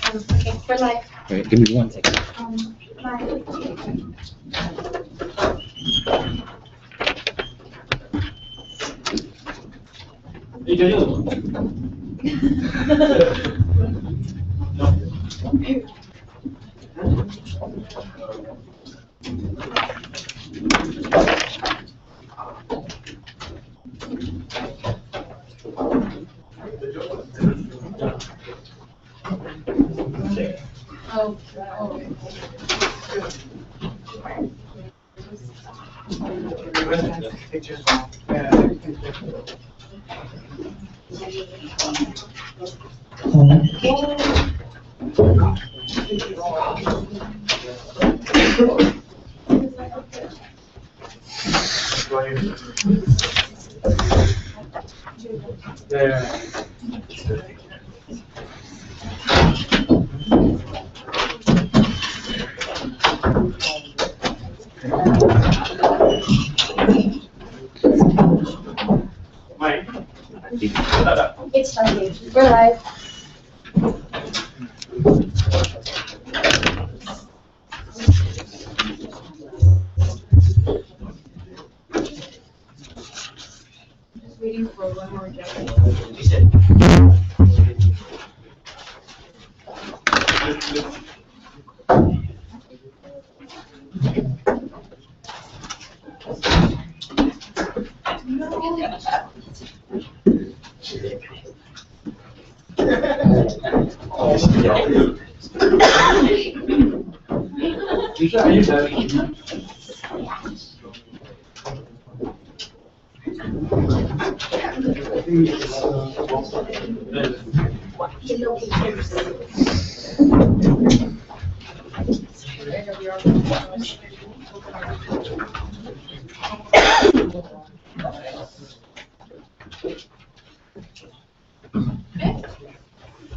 Okay, we're live. Wait, give me 1 second. Live. It's Sunday. We're live. Just waiting for one more judge.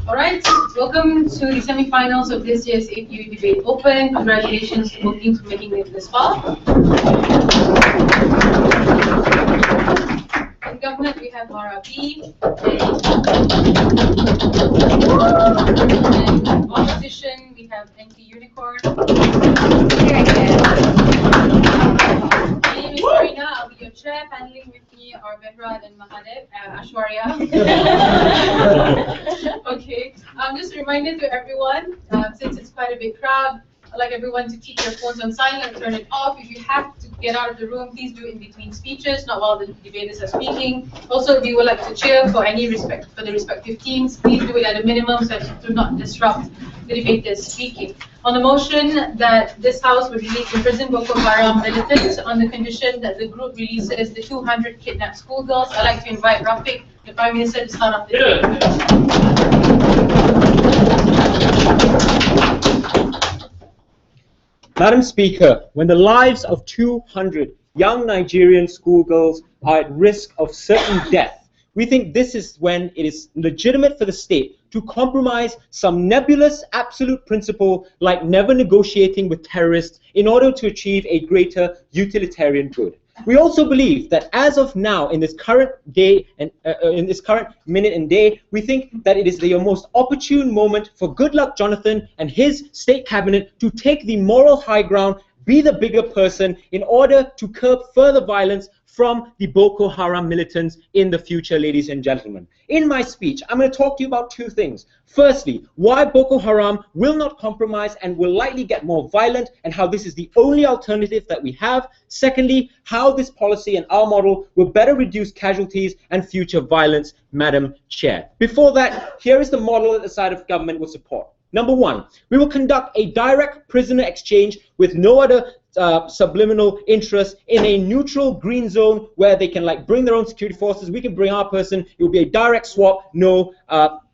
All right, welcome to the semifinals of this year's APU Debate Open. Congratulations to both teams for making it this far. In government, we have Mara B. And opposition, we have NTUnicorns. Here again. My name is Marina. I'll be your chair. Paneling with me are Behran and Mahadev, Ashwarya. Okay. Just a reminder to everyone, since it's quite a big crowd, I'd like everyone to keep their phones on silent and turn it off. If you have to get out of the room, please do it in between speeches, not while the debaters are speaking. Also, if you would like to cheer for the respective teams, please do it at a minimum so as to not disrupt the debaters speaking. On the motion that this House would release imprisoned Boko Haram militants on the condition that the group releases the 200 kidnapped schoolgirls, I'd like to invite Rafiq, the Prime Minister, to start off the debate. Madam Speaker, when the lives of 200 young Nigerian schoolgirls are at risk of certain death, we think this is when it is legitimate for the state to compromise some nebulous absolute principle like never negotiating with terrorists in order to achieve a greater utilitarian good. We also believe that as of now, in this current day and in this current minute and day, we think that it is the most opportune moment for Goodluck Jonathan and his state cabinet to take the moral high ground, be the bigger person in order to curb further violence from the Boko Haram militants in the future, ladies and gentlemen. In my speech, I'm going to talk to you about two things. Firstly, why Boko Haram will not compromise and will likely get more violent, and how this is the only alternative that we have. Secondly, how this policy and our model will better reduce casualties and future violence, Madam Chair. Before that, here is the model that the side of government will support. Number one, we will conduct a direct prisoner exchange with no other subliminal interest in a neutral green zone where they can bring their own security forces. We can bring our person. It will be a direct swap. No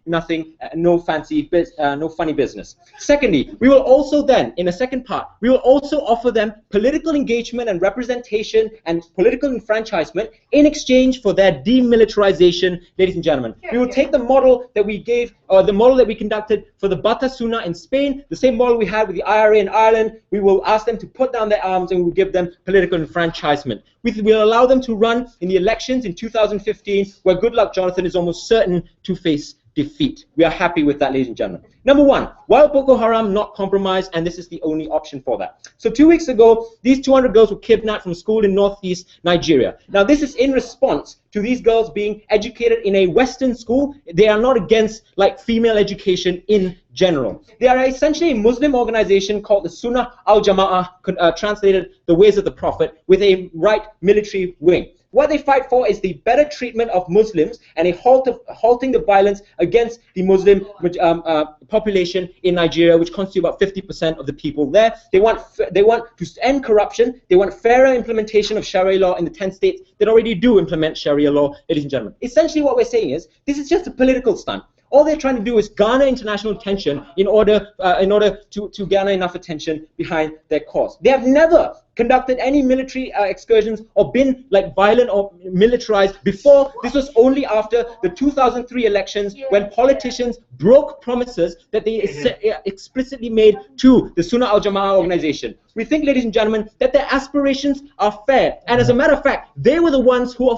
nothing, no fancy, no funny business. Secondly, we will also then, in a second part, we will also offer them political engagement and representation and political enfranchisement in exchange for their demilitarization, ladies and gentlemen. We will take the model that we gave, or the model that we conducted for the Batasuna in Spain, the same model we had with the IRA in Ireland. We will ask them to put down their arms and we will give them political enfranchisement. We will allow them to run in the elections in 2015, where Goodluck Jonathan is almost certain to face defeat. We are happy with that, ladies and gentlemen. Number one, while Boko Haram not compromised, and this is the only option for that. So 2 weeks ago, these 200 girls were kidnapped from school in northeast Nigeria. Now this is in response to these girls being educated in a Western school. They are not against like female education in general. They are essentially a Muslim organization called the Sunnah al-Jama'ah, translated the ways of the Prophet, with a right military wing. What they fight for is the better treatment of Muslims and a halting the violence against the Muslim population in Nigeria, which constitutes about 50% of the people there. They want to end corruption. They want fairer implementation of Sharia law in the 10 states that already do implement Sharia law, ladies and gentlemen. Essentially what we're saying is, this is just a political stunt. All they're trying to do is garner international attention in order to garner enough attention behind their cause. They have never conducted any military excursions or been like violent or militarized before. This was only after the 2003 elections when politicians broke promises that they explicitly made to the Sunnah al-Jama'ah organization. We think, ladies and gentlemen, that their aspirations are fair, and as a matter of fact, they were the ones who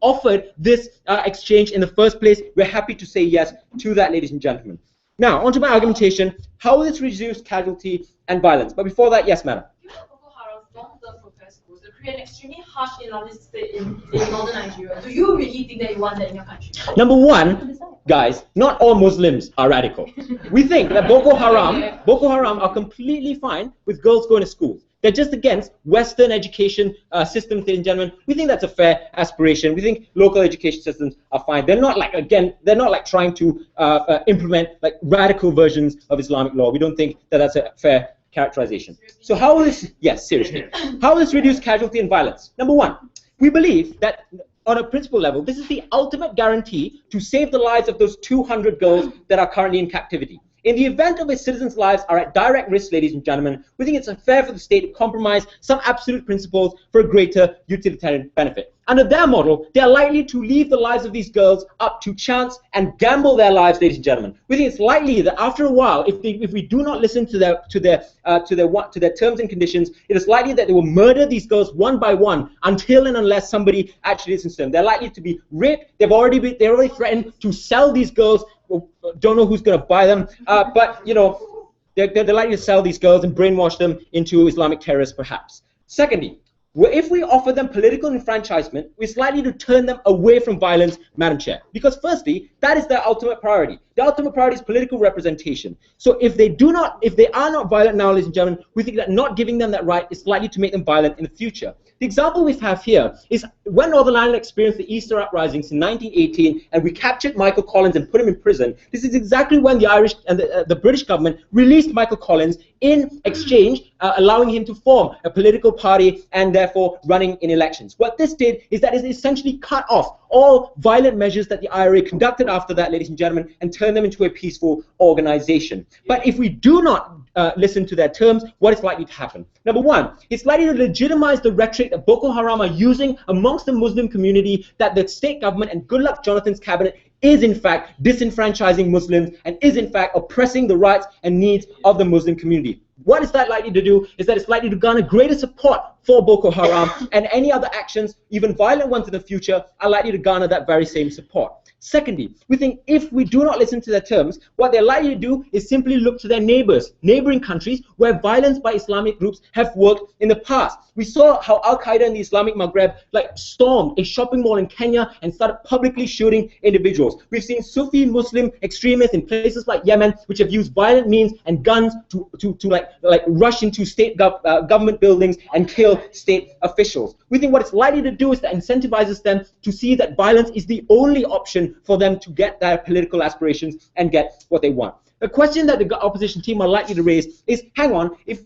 offered this exchange in the first place. We're happy to say yes to that, ladies and gentlemen. Now, onto my argumentation: how will this reduce casualty and violence? But before that, yes, madam. Long-term protest goals to create an extremely harsh Islamist state in northern Nigeria. Do you really think that you want that in your country? Number one, guys, not all Muslims are radical. We think that Boko Haram are completely fine with girls going to school. They're just against Western education systems, ladies and gentlemen. We think that's a fair aspiration. We think local education systems are fine. They're not like, again, they're not like trying to implement like radical versions of Islamic law. We don't think that that's a fair characterization. So how will this, yes, seriously, how will this reduce casualty and violence? Number one, we believe that on a principle level, this is the ultimate guarantee to save the lives of those 200 girls that are currently in captivity. In the event of a citizen's lives are at direct risk, ladies and gentlemen, we think it's unfair for the state to compromise some absolute principles for a greater utilitarian benefit. Under their model, they are likely to leave the lives of these girls up to chance and gamble their lives, ladies and gentlemen. We think it's likely that after a while, if we do not listen to their terms and conditions, it is likely that they will murder these girls one by one until and unless somebody actually listens to them. They're likely to be raped. They're already threatened to sell these girls. Don't know who's going to buy them, but you know, they're likely to sell these girls and brainwash them into Islamic terrorists, perhaps. Secondly, if we offer them political enfranchisement, it's likely to turn them away from violence, Madam Chair. Because firstly, that is their ultimate priority. The ultimate priority is political representation. So if they are not violent now, ladies and gentlemen, we think that not giving them that right is likely to make them violent in the future. The example we have here is when Northern Ireland experienced the Easter uprisings in 1918 and we captured Michael Collins and put him in prison. This is exactly when the Irish and the British government released Michael Collins in exchange, allowing him to form a political party and therefore running in elections. What this did is that it essentially cut off all violent measures that the IRA conducted after that, ladies and gentlemen, and turn them into a peaceful organization. But if we do not listen to their terms, what is likely to happen? Number one, it's likely to legitimize the rhetoric that Boko Haram are using amongst the Muslim community, that the state government and Goodluck Jonathan's cabinet is in fact disenfranchising Muslims and is in fact oppressing the rights and needs of the Muslim community. What is that likely to do is that it's likely to garner greater support for Boko Haram, and any other actions, even violent ones in the future, are likely to garner that very same support. Secondly, we think if we do not listen to their terms, what they're likely to do is simply look to their neighboring countries where violence by Islamic groups have worked in the past. We saw how Al-Qaeda in the Islamic Maghreb stormed a shopping mall in Kenya and started publicly shooting individuals. We've seen Sufi Muslim extremists in places like Yemen, which have used violent means and guns to rush into state government buildings and kill state officials. We think what it's likely to do is that incentivizes them to see that violence is the only option for them to get their political aspirations and get what they want. The question that the opposition team are likely to raise is, hang on, if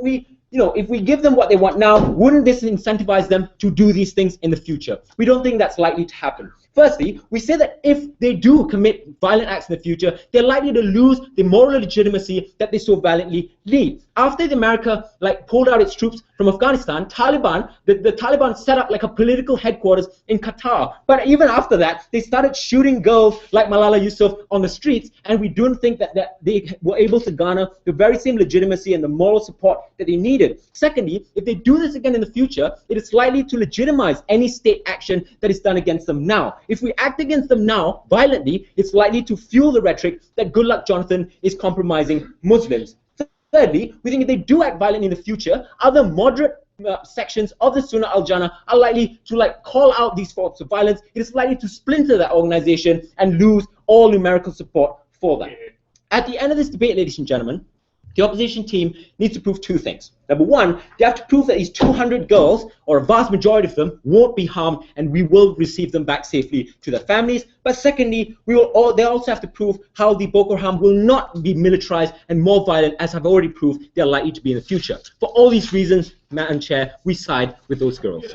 we give them what they want now, wouldn't this incentivize them to do these things in the future? We don't think that's likely to happen. Firstly, we say that if they do commit violent acts in the future, they're likely to lose the moral legitimacy that they so valiantly lead. After America pulled out its troops from Afghanistan, the Taliban set up a political headquarters in Qatar. But even after that, they started shooting girls like Malala Yousafzai on the streets, and we don't think that they were able to garner the very same legitimacy and the moral support that they needed. Secondly, if they do this again in the future, it is likely to legitimize any state action that is done against them now. If we act against them now, violently, it's likely to fuel the rhetoric that Good Luck Jonathan is compromising Muslims. Thirdly, we think if they do act violently in the future, other moderate sections of the Sunnah al-Jannah are likely to call out these forms of violence. It is likely to splinter that organization and lose all numerical support for that. At the end of this debate, ladies and gentlemen, the opposition team needs to prove two things. Number one, they have to prove that these 200 girls, or a vast majority of them, won't be harmed and we will receive them back safely to their families. But secondly, they also have to prove how the Boko Haram will not be militarized and more violent, as I've already proved they're likely to be in the future. For all these reasons, Madam Chair, we side with those girls.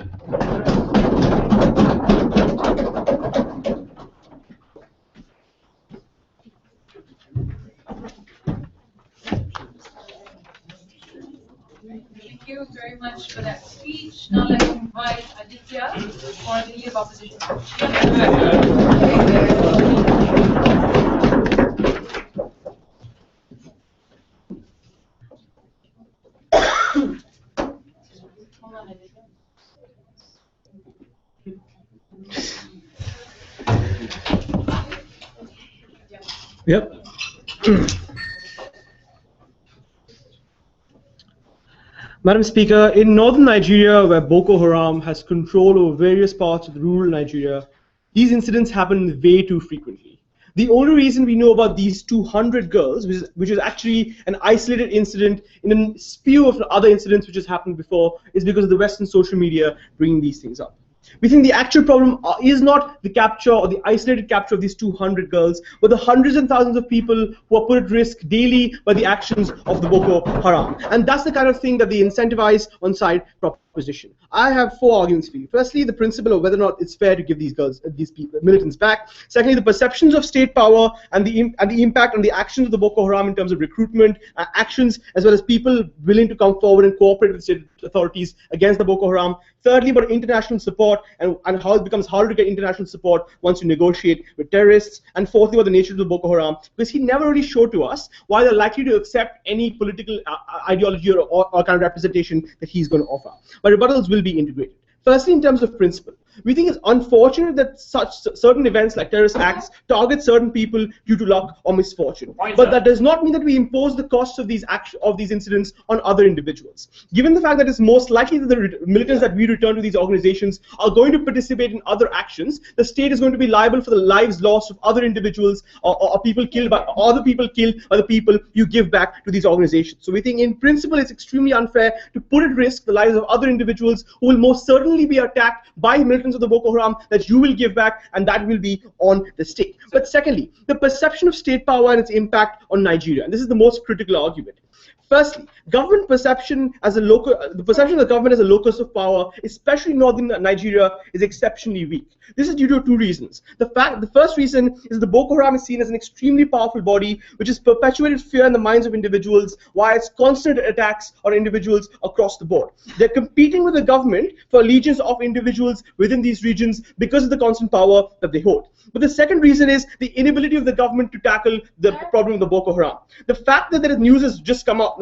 Thank you very much for that speech. Now let's invite Aditya for the Leader of Opposition. Hold on, Aditya. Yep. Madam Speaker, in northern Nigeria, where Boko Haram has control over various parts of rural Nigeria, these incidents happen way too frequently. The only reason we know about these 200 girls, which is actually an isolated incident in a spew of other incidents which has happened before, is because of the Western social media bringing these things up. We think the actual problem is not the capture or the isolated capture of these 200 girls, but the hundreds and thousands of people who are put at risk daily by the actions of the Boko Haram. And that's the kind of thing that they incentivize on side proposition. I have four arguments for you. Firstly, the principle of whether or not it's fair to give these girls, these people, militants back. Secondly, the perceptions of state power and the impact on the actions of the Boko Haram in terms of recruitment, actions, as well as people willing to come forward and cooperate with state authorities against the Boko Haram. Thirdly, about international support and how it becomes harder to get international support once you negotiate with terrorists. And fourthly, about the nature of the Boko Haram, because he never really showed to us why they're likely to accept any political ideology or kind of representation that he's going to offer. But rebuttals will be integrated. Firstly, in terms of principle, we think it's unfortunate that certain events like terrorist acts target certain people due to luck or misfortune. But that does not mean that we impose the costs of these incidents on other individuals. Given the fact that it's most likely that the militants that we return to these organizations are going to participate in other actions, the state is going to be liable for the lives lost of other individuals or people killed by other people killed by the people you give back to these organizations. So we think in principle it's extremely unfair to put at risk the lives of other individuals who will most certainly be attacked by militants of the Boko Haram that you will give back, and that will be on the state. But secondly, the perception of state power and its impact on Nigeria, and this is the most critical argument. Firstly, government perception as the perception of the government as a locus of power, especially in northern Nigeria, is exceptionally weak. This is due to two reasons. The first reason is the Boko Haram is seen as an extremely powerful body which has perpetuated fear in the minds of individuals via its constant attacks on individuals across the board. They're competing with the government for allegiance of individuals within these regions because of the constant power that they hold. But the second reason is the inability of the government to tackle the problem of the Boko Haram. The fact that the news has just come out,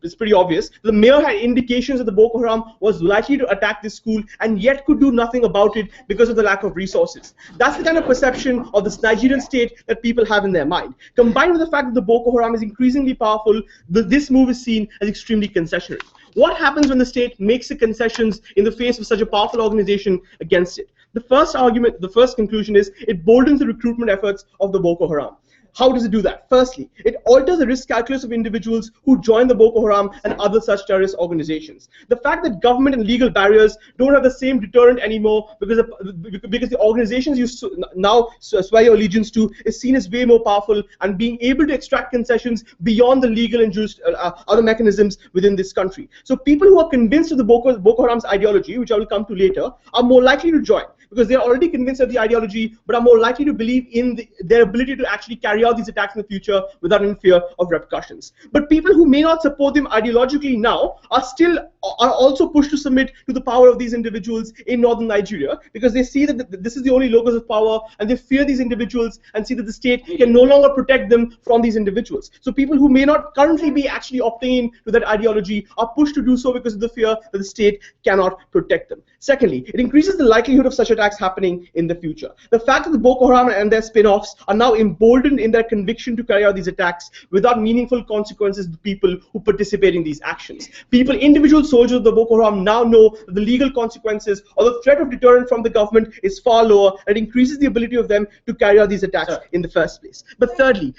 it's pretty obvious. The mayor had indications that the Boko Haram was likely to attack this school and yet could do nothing about it because of the lack of resources. That's the kind of perception of this Nigerian state that people have in their mind. Combined with the fact that the Boko Haram is increasingly powerful, this move is seen as extremely concessionary. What happens when the state makes the concessions in the face of such a powerful organization against it? The first argument, the first conclusion is it boldens the recruitment efforts of the Boko Haram. How does it do that? Firstly, it alters the risk calculus of individuals who join the Boko Haram and other such terrorist organizations. The fact that government and legal barriers don't have the same deterrent anymore because the organizations you now swear your allegiance to is seen as way more powerful and being able to extract concessions beyond the legal and other mechanisms within this country. So people who are convinced of the Boko Haram's ideology, which I will come to later, are more likely to join, because they are already convinced of the ideology, but are more likely to believe in their ability to actually carry out these attacks in the future without any fear of repercussions. But people who may not support them ideologically now are also pushed to submit to the power of these individuals in northern Nigeria, because they see that this is the only locus of power, and they fear these individuals and see that the state can no longer protect them from these individuals. So people who may not currently be actually opting to that ideology are pushed to do so because of the fear that the state cannot protect them. Secondly, it increases the likelihood of such attacks attacks happening in the future. The fact that the Boko Haram and their spin-offs are now emboldened in their conviction to carry out these attacks without meaningful consequences to people who participate in these actions. Individual soldiers of the Boko Haram now know that the legal consequences or the threat of deterrent from the government is far lower, and it increases the ability of them to carry out these attacks in the first place. But thirdly,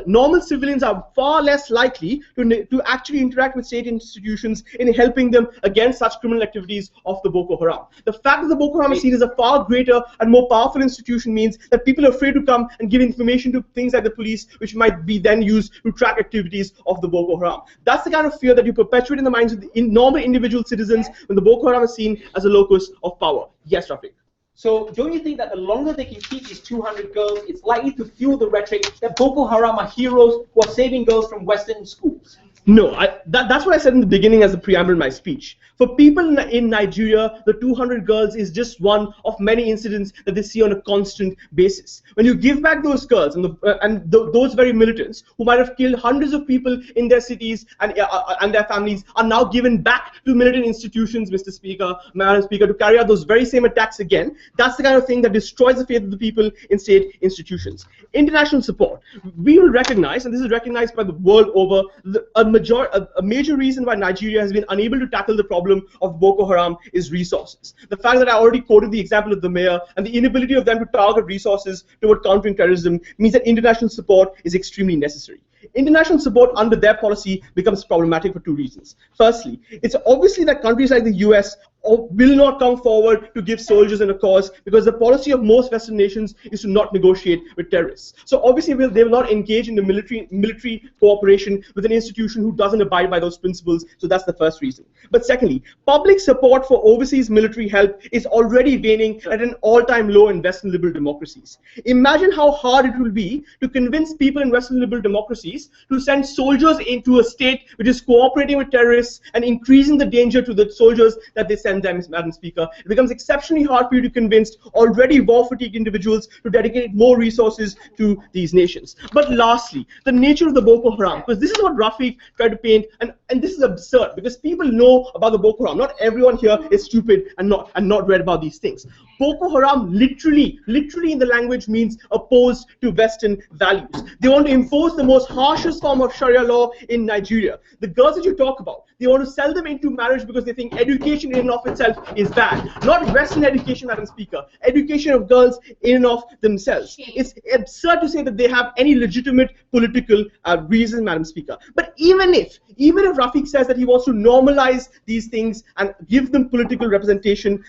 normal civilians are far less likely to actually interact with state institutions in helping them against such criminal activities of the Boko Haram. The fact that the Boko Haram is seen as a far greater and more powerful institution means that people are afraid to come and give information to things like the police, which might be then used to track activities of the Boko Haram. That's the kind of fear that you perpetuate in the minds of the normal individual citizens when the Boko Haram is seen as a locus of power. Yes, Rafiq. So don't you think that the longer they can keep these 200 girls, it's likely to fuel the rhetoric that Boko Haram are heroes who are saving girls from Western schools? No, that's what I said in the beginning as a preamble in my speech. For people in Nigeria, the 200 girls is just one of many incidents that they see on a constant basis. When you give back those girls and those very militants who might have killed hundreds of people in their cities and their families are now given back to militant institutions, Mr. Speaker, Madam Speaker, to carry out those very same attacks again, that's the kind of thing that destroys the faith of the people in state institutions. International support. We will recognize, and this is recognized by the world over, a major reason why Nigeria has been unable to tackle the problem of Boko Haram is resources. The fact that I already quoted the example of the mayor and the inability of them to target resources toward countering terrorism means that international support is extremely necessary. International support under their policy becomes problematic for two reasons. Firstly, it's obviously that countries like the US will not come forward to give soldiers in a cause because the policy of most Western nations is to not negotiate with terrorists. So obviously they will not engage in the military cooperation with an institution who doesn't abide by those principles. So that's the first reason. But secondly, public support for overseas military help is already waning at an all-time low in Western liberal democracies. Imagine how hard it will be to convince people in Western liberal democracies to send soldiers into a state which is cooperating with terrorists and increasing the danger to the soldiers that they send them, Madam Speaker. It becomes exceptionally hard for you to convince already war-fatigued individuals to dedicate more resources to these nations. But lastly, the nature of the Boko Haram, because this is what Rafiq tried to paint, and this is absurd because people know about the Boko Haram. Not everyone here is stupid and not read about these things. Boko Haram literally in the language means opposed to Western values. They want to impose the most harshest form of Sharia law in Nigeria. The girls that you talk about, they want to sell them into marriage because they think education in and of itself is bad. Not Western education, Madam Speaker. Education of girls in and of themselves. It's absurd to say that they have any legitimate political reason, Madam Speaker. But even if Rafiq says that he wants to normalize these things and give them political representation,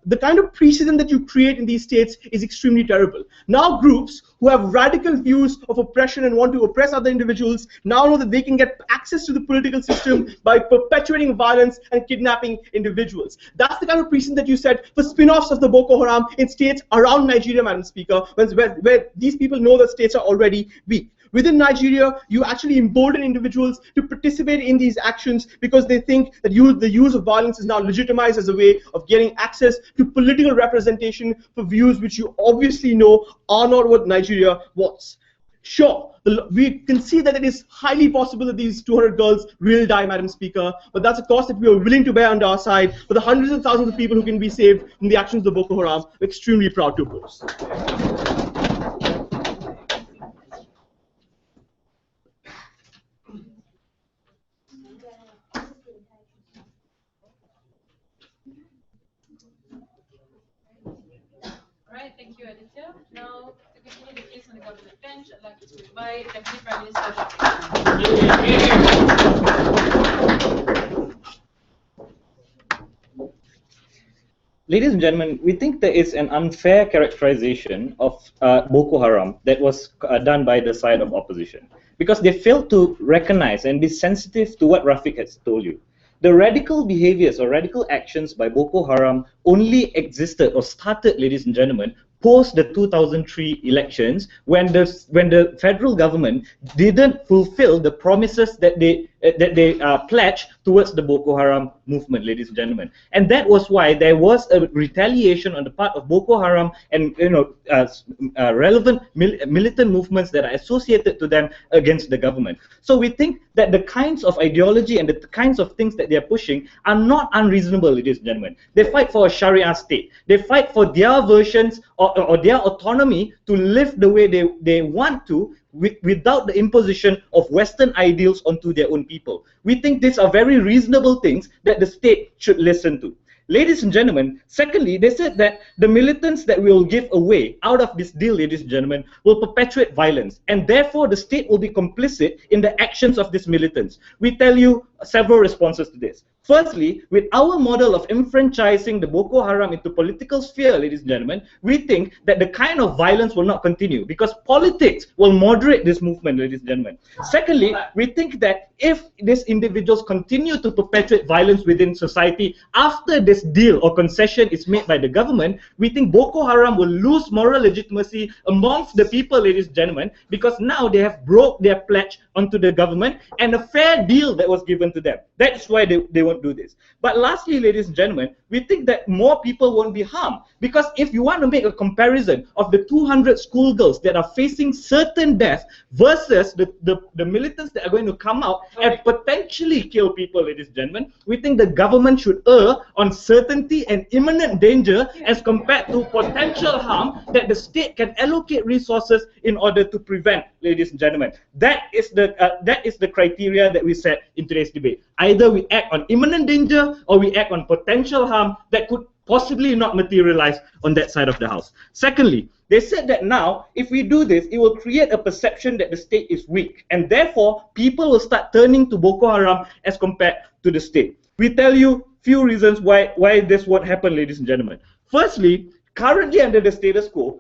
the kind of precedent that you create in these states is extremely terrible. Now groups who have radical views of oppression and want to oppress other individuals now know that they can get access to the political system by perpetuating violence and kidnapping individuals. That's the kind of precedent that you set for spin-offs of the Boko Haram in states around Nigeria, Madam Speaker, where these people know that states are already weak. Within Nigeria, you actually embolden individuals to participate in these actions because they think that the use of violence is now legitimized as a way of getting access to political representation for views which you obviously know are not what Nigeria wants. Sure, we can see that it is highly possible that these 200 girls will die, Madam Speaker, but that's a cost that we are willing to bear on our side for the hundreds of thousands of people who can be saved from the actions of Boko Haram. We're extremely proud to oppose. Alright, thank you, Aditya. Now, to continue the case on the government bench, I'd like to invite Deputy Prime Minister Ladies and gentlemen, we think there is an unfair characterization of Boko Haram that was done by the side of opposition because they failed to recognize and be sensitive to what Rafiq has told you. The radical behaviors or radical actions by Boko Haram only existed or started, ladies and gentlemen, post the 2003 elections, when the federal government didn't fulfill the promises that they pledged towards the Boko Haram movement, ladies and gentlemen. And that was why there was a retaliation on the part of Boko Haram and relevant militant movements that are associated to them against the government. So we think that the kinds of ideology and the kinds of things that they are pushing are not unreasonable, ladies and gentlemen. They fight for a Sharia state. They fight for their versions or their autonomy to live the way they want to, without the imposition of Western ideals onto their own people. We think these are very reasonable things that the state should listen to. Ladies and gentlemen, secondly, they said that the militants that we will give away out of this deal, ladies and gentlemen, will perpetuate violence, and therefore the state will be complicit in the actions of these militants. We tell you several responses to this. Firstly, with our model of enfranchising the Boko Haram into political sphere, ladies and gentlemen, we think that the kind of violence will not continue because politics will moderate this movement, ladies and gentlemen. Secondly, we think that if these individuals continue to perpetuate violence within society after this deal or concession is made by the government, we think Boko Haram will lose moral legitimacy amongst the people, ladies and gentlemen, because now they have broke their pledge onto the government and a fair deal that was given to them. That's why they won't do this. But lastly, ladies and gentlemen, we think that more people won't be harmed, because if you want to make a comparison of the 200 schoolgirls that are facing certain death versus the militants that are going to come out and potentially kill people, ladies and gentlemen, we think the government should err on certainty and imminent danger as compared to potential harm that the state can allocate resources in order to prevent, ladies and gentlemen. That is the criteria that we set in today's debate. Either we act on imminent danger or we act on potential harm that could possibly not materialize on that side of the house. Secondly, they said that now, if we do this, it will create a perception that the state is weak, and therefore people will start turning to Boko Haram as compared to the state. We tell you few reasons why this won't happen, ladies and gentlemen. Firstly, currently under the status quo,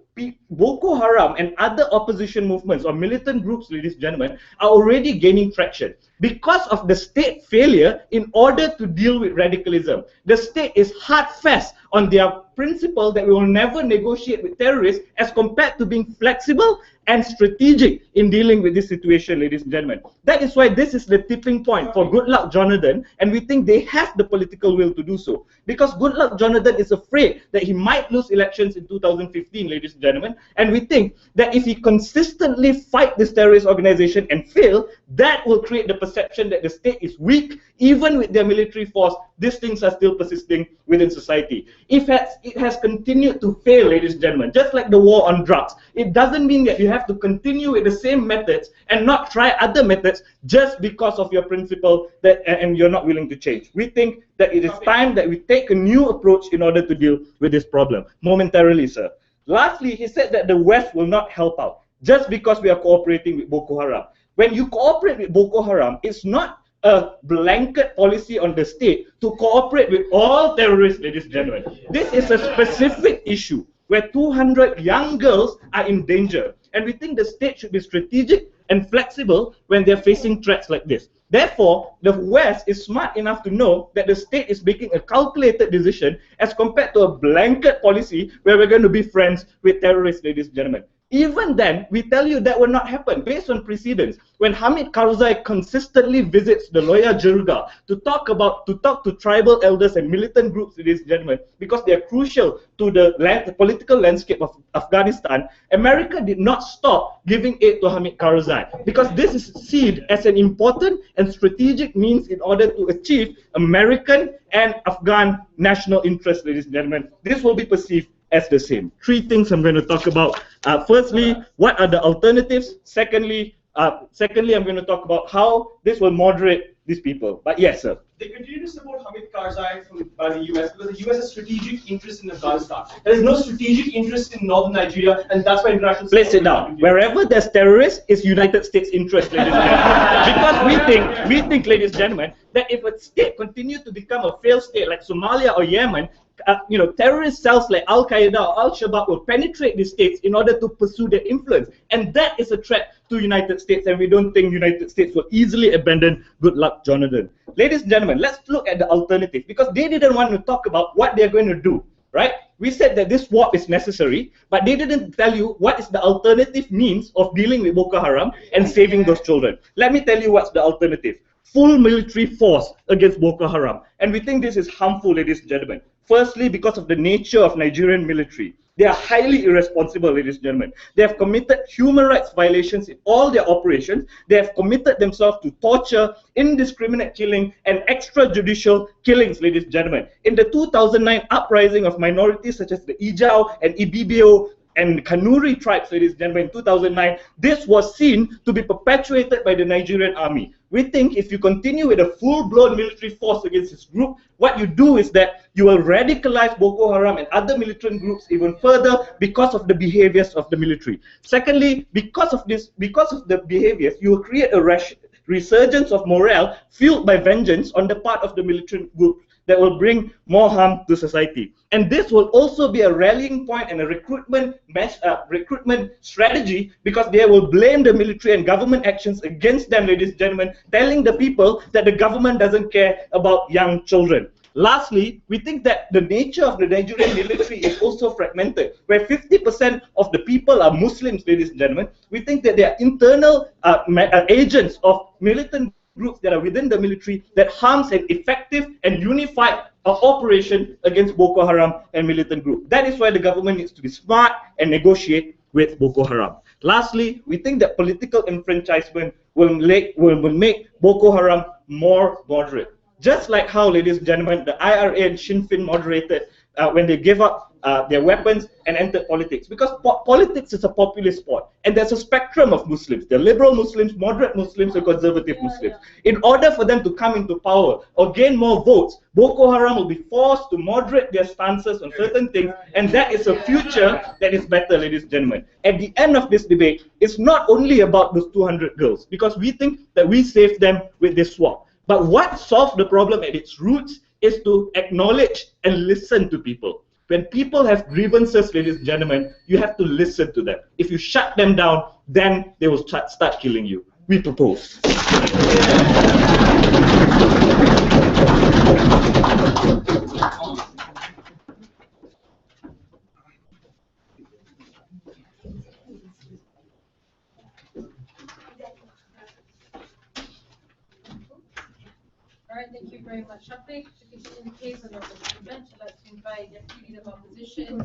Boko Haram and other opposition movements or militant groups, ladies and gentlemen, are already gaining traction because of the state failure in order to deal with radicalism. The state is hard-fast on their principle that we will never negotiate with terrorists as compared to being flexible and strategic in dealing with this situation, ladies and gentlemen. That is why this is the tipping point for Goodluck Jonathan, and we think they have the political will to do so. Because Goodluck Jonathan is afraid that he might lose elections in 2015, ladies and gentlemen, and we think that if he consistently fight this terrorist organization and fail, that will create the perception that the state is weak. Even with their military force, these things are still persisting within society. If it has continued to fail, ladies and gentlemen, just like the war on drugs, it doesn't mean that you have to continue with the same methods and not try other methods just because of your principle and you're not willing to change. We think that it is time that we take a new approach in order to deal with this problem. Momentarily, sir. Lastly, he said that the West will not help out just because we are cooperating with Boko Haram. When you cooperate with Boko Haram, it's not a blanket policy on the state to cooperate with all terrorists, ladies and gentlemen. This is a specific issue where 200 young girls are in danger. And we think the state should be strategic and flexible when they're facing threats like this. Therefore, the West is smart enough to know that the state is making a calculated decision as compared to a blanket policy where we're going to be friends with terrorists, ladies and gentlemen. Even then, we tell you that will not happen based on precedents. When Hamid Karzai consistently visits the Loya Jirga to talk to tribal elders and militant groups, ladies and gentlemen, because they are crucial to the political landscape of Afghanistan, America did not stop giving aid to Hamid Karzai because this is seen as an important and strategic means in order to achieve American and Afghan national interests, ladies and gentlemen. This will be perceived as the same. Three things I'm going to talk about. Firstly, what are the alternatives? Secondly, I'm going to talk about how this will moderate these people. But yes, sir. They continue to support Hamid Karzai by the US because the US has strategic interest in Afghanistan. There is no strategic interest in northern Nigeria, and that's why international. Place it down. Wherever there's terrorists, is United States interest, ladies and gentlemen. Because we think, ladies and gentlemen, that if a state continues to become a failed state like Somalia or Yemen, terrorist cells like Al-Qaeda or Al-Shabaab will penetrate these states in order to pursue their influence. And that is a threat to United States, and we don't think United States will easily abandon Goodluck Jonathan. Ladies and gentlemen, let's look at the alternative, because they didn't want to talk about what they're going to do, right? We said that this swap is necessary, but they didn't tell you what is the alternative means of dealing with Boko Haram and saving those children. Let me tell you what's the alternative. Full military force against Boko Haram. And we think this is harmful, ladies and gentlemen. Firstly, because of the nature of Nigerian military. They are highly irresponsible, ladies and gentlemen. They have committed human rights violations in all their operations. They have committed themselves to torture, indiscriminate killing, and extrajudicial killings, ladies and gentlemen. In the 2009 uprising of minorities such as the Ijao and Ibibio and Kanuri tribes, ladies and gentlemen, in 2009, this was seen to be perpetuated by the Nigerian army. We think if you continue with a full-blown military force against this group, what you do is that you will radicalize Boko Haram and other militant groups even further because of the behaviors of the military. Secondly, because of the behaviors, you will create a resurgence of morale fueled by vengeance on the part of the militant group that will bring more harm to society. And this will also be a rallying point and a recruitment strategy, because they will blame the military and government actions against them, ladies and gentlemen, telling the people that the government doesn't care about young children. Lastly, we think that the nature of the Nigerian military is also fragmented, where 50% of the people are Muslims, ladies and gentlemen. We think that they are internal agents of militant groups that are within the military that harms an effective and unified operation against Boko Haram and militant groups. That is why the government needs to be smart and negotiate with Boko Haram. Lastly, we think that political enfranchisement will make Boko Haram more moderate. Just like how, ladies and gentlemen, the IRA and Sinn Féin moderated when they gave up their weapons and entered politics. Because politics is a populist sport, and there's a spectrum of Muslims. There are liberal Muslims, moderate Muslims, and conservative Muslims. In order for them to come into power or gain more votes, Boko Haram will be forced to moderate their stances on certain things, and that is a future that is better, ladies and gentlemen. At the end of this debate, it's not only about those 200 girls, because we think that we saved them with this swap. But what solved the problem at its roots is to acknowledge and listen to people. When people have grievances, ladies and gentlemen, you have to listen to them. If you shut them down, then they will start killing you. We propose. All right, thank you very much. Shakti, to continue the case on the bench, I'd like to invite Deputy Leader of Opposition.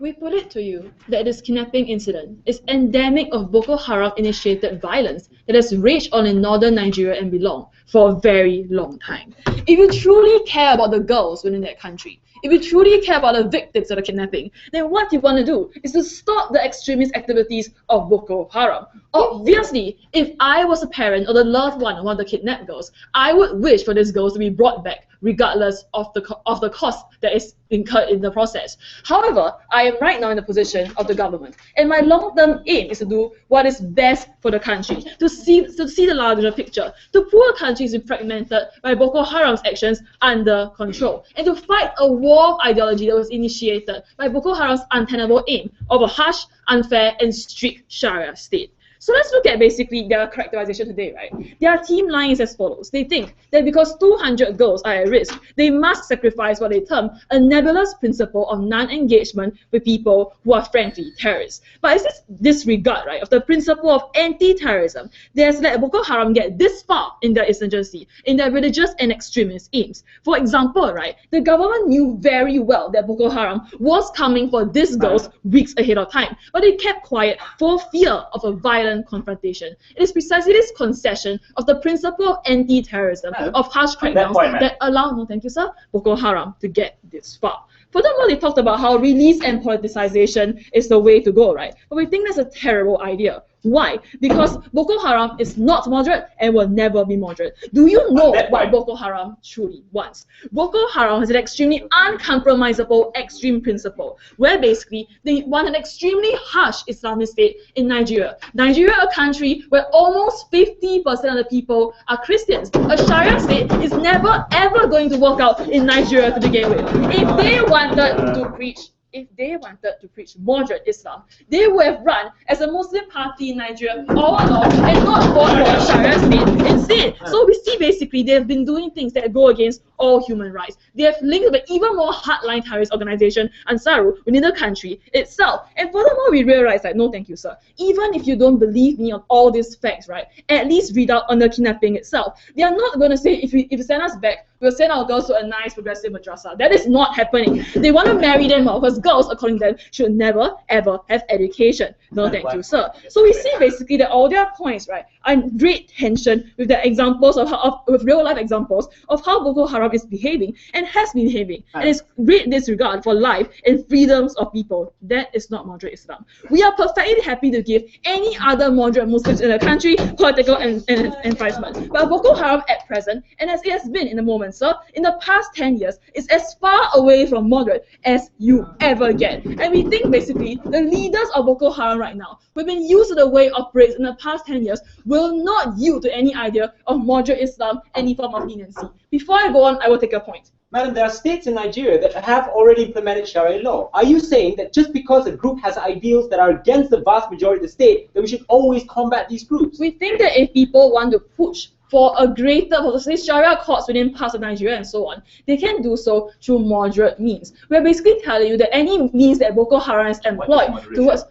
We put it to you that this kidnapping incident is endemic of Boko Haram initiated violence that has raged on in northern Nigeria and beyond for a very long time. If you truly care about the girls within that country, if you truly care about the victims of the kidnapping, then what you want to do is to stop the extremist activities of Boko Haram. Obviously, if I was a parent or the loved one of one of the kidnapped girls, I would wish for these girls to be brought back, regardless of the cost that is incurred in the process. However, I am right now in the position of the government, and my long-term aim is to do what is best for the country, to see the larger picture, to pull the countries fragmented by Boko Haram's actions under control, and to fight a war of ideology that was initiated by Boko Haram's untenable aim of a harsh, unfair, and strict Sharia state. So let's look at basically their characterization today, right? Their team line is as follows. They think that because 200 girls are at risk, they must sacrifice what they term a nebulous principle of non-engagement with people who are frankly terrorists. But it's this disregard, right, of the principle of anti-terrorism that has let Boko Haram get this far in their insurgency, in their religious and extremist aims. For example, right, the government knew very well that Boko Haram was coming for these girls weeks ahead of time, but they kept quiet for fear of a violent confrontation. It is precisely this concession of the principle of anti-terrorism, of harsh crackdowns that allow, no thank you sir, Boko Haram to get this far. Furthermore, they talked about how release and politicization is the way to go, right? But we think that's a terrible idea. Why? Because Boko Haram is not moderate and will never be moderate. Do you know what Boko Haram truly wants? Boko Haram has an extremely uncompromisable extreme principle, where basically they want an extremely harsh Islamic state in Nigeria. Nigeria, a country where almost 50% of the people are Christians. A Sharia state is never ever going to work out in Nigeria to begin with. If they wanted to preach if they wanted to preach moderate Islam, they would have run as a Muslim party in Nigeria all along and not fought for a Sharia state instead. So we see basically they have been doing things that go against all human rights. They have linked with an even more hardline terrorist organization, Ansaru, within the country itself. And furthermore, we realize that, no thank you, sir, even if you don't believe me on all these facts, right, at least read out on the kidnapping itself. They are not going to say, if you send us back, we'll send our girls to a nice progressive madrasa. That is not happening. They want to marry them all because girls, according to them, should never ever have education. No thank you, sir. So we see basically that all their points, right, are in great tension with the examples of with real life examples of how Boko Haram is behaving and has been behaving, and it's great disregard for life and freedoms of people. That is not moderate Islam. We are perfectly happy to give any other moderate Muslims in the country political advisement. But Boko Haram at present, and as it has been in the moment, sir, in the past 10 years, is as far away from moderate as you ever get. And we think basically the leaders of Boko Haram right now, who have been used to the way it operates in the past 10 years, will not yield to any idea of moderate Islam, any form of leniency. Before I go on, I will take a point. Madam, there are states in Nigeria that have already implemented Sharia law. Are you saying that just because a group has ideals that are against the vast majority of the state, that we should always combat these groups? We think that if people want to push for a greater, say, Sharia courts within parts of Nigeria and so on, they can do so through moderate means. We're basically telling you that any means that Boko Haram is employed towards...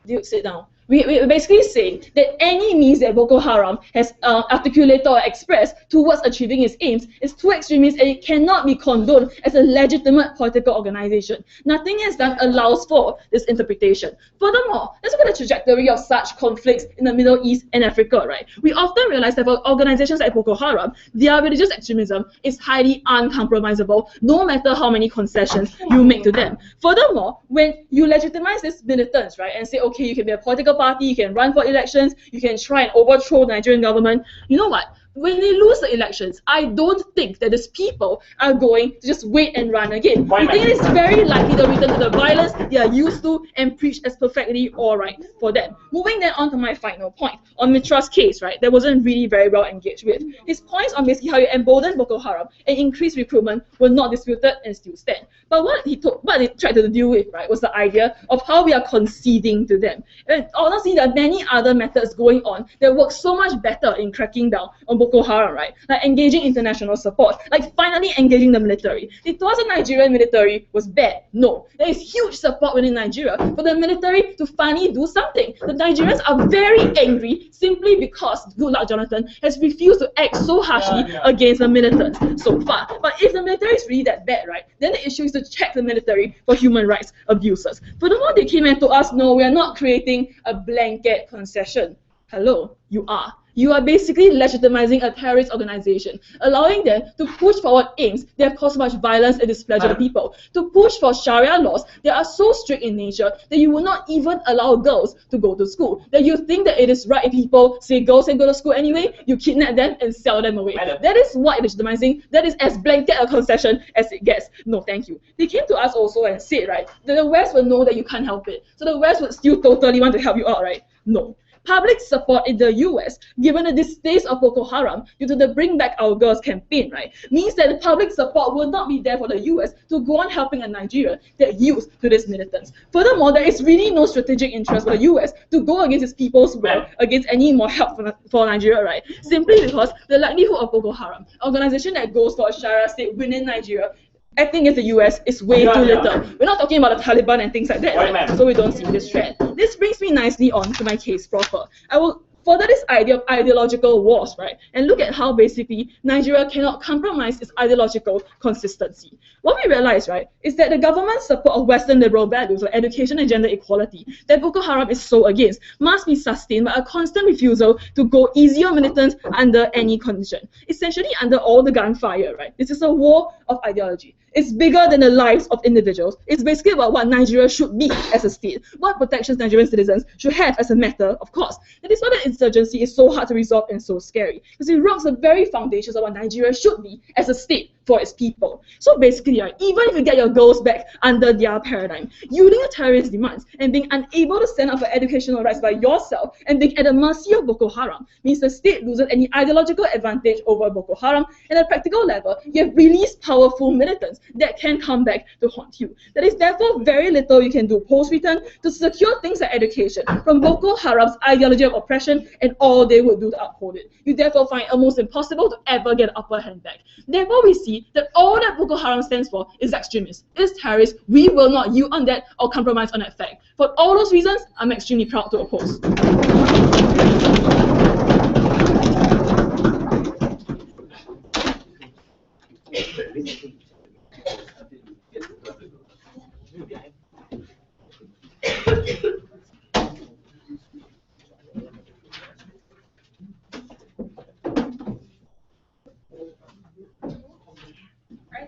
Dude, sit down. We basically say that any means that Boko Haram has articulated or expressed towards achieving its aims is too extremist and it cannot be condoned as a legitimate political organization. Nothing is done allows for this interpretation. Furthermore, let's look at the trajectory of such conflicts in the Middle East and Africa, right? We often realize that for organizations like Boko Haram, their religious extremism is highly uncompromisable, no matter how many concessions you make to them. Furthermore, when you legitimize these militants, right, and say, okay, you can be a political party, you can run for elections, you can try and overthrow the Nigerian government, you know what? When they lose the elections, I don't think that these people are going to just wait and run again. I think it is very likely to return to the violence they are used to and preach as perfectly alright for them. Moving then on to my final point on Mitra's case, right, that wasn't really very well engaged with. His points on basically how you embolden Boko Haram and increase recruitment were not disputed and still stand. But what he tried to deal with, right, was the idea of how we are conceding to them. And honestly, there are many other methods going on that work so much better in cracking down on Boko Haram, right? Like engaging international support, like finally engaging the military. They thought the Nigerian military was bad. No, there is huge support within Nigeria for the military to finally do something. The Nigerians are very angry simply because Goodluck Jonathan has refused to act so harshly against the militants so far. But if the military is really that bad, right, then the issue is to check the military for human rights abuses. Furthermore, they came and told us, no, we are not creating a blanket concession. Hello, you are. You are basically legitimizing a terrorist organization, allowing them to push forward aims that have caused much violence and displeasure to people, to push for Sharia laws that are so strict in nature that you will not even allow girls to go to school. That you think that it is right if people say girls can go to school anyway, you kidnap them and sell them away. That is what legitimizing, that is as blanket a concession as it gets. No, thank you. They came to us also and said, right, that the West will know that you can't help it. So the West would still totally want to help you out, right? No. Public support in the US, given the distaste of Boko Haram due to the Bring Back Our Girls campaign, right, means that the public support will not be there for the US to go on helping a Nigeria that yields to these militants. Furthermore, there is really no strategic interest for the US to go against its people's will, against any more help for Nigeria, right, simply because the likelihood of Boko Haram, organization that goes for a Sharia state within Nigeria, acting as the US is way too little. We're not talking about the Taliban and things like that, right? So we don't see this trend. This brings me nicely on to my case proper. I will further this idea of ideological wars, right, and look at how basically Nigeria cannot compromise its ideological consistency. What we realize, right, is that the government's support of Western liberal values like education and gender equality that Boko Haram is so against must be sustained by a constant refusal to go easy on militants under any condition. Essentially under all the gunfire, right? This is a war of ideology. It's bigger than the lives of individuals. It's basically about what Nigeria should be as a state, what protections Nigerian citizens should have as a matter of course. That is why the insurgency is so hard to resolve and so scary, because it rocks the very foundations of what Nigeria should be as a state. for its people. So basically, even if you get your girls back under their paradigm, yielding to terrorist demands and being unable to stand up for educational rights by yourself and being at the mercy of Boko Haram means the state loses any ideological advantage over Boko Haram. And at a practical level, you have released powerful militants that can come back to haunt you. There is therefore very little you can do post-return to secure things like education from Boko Haram's ideology of oppression, and all they would do to uphold it. You therefore find it almost impossible to ever get upper hand back. Therefore, we see that all that Boko Haram stands for is extremists, is terrorists. We will not yield on that or compromise on that fact. For all those reasons, I'm extremely proud to oppose.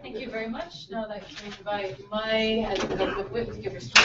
Thank you very much. Now I'd like to invite Mai as the government whip to give her speech.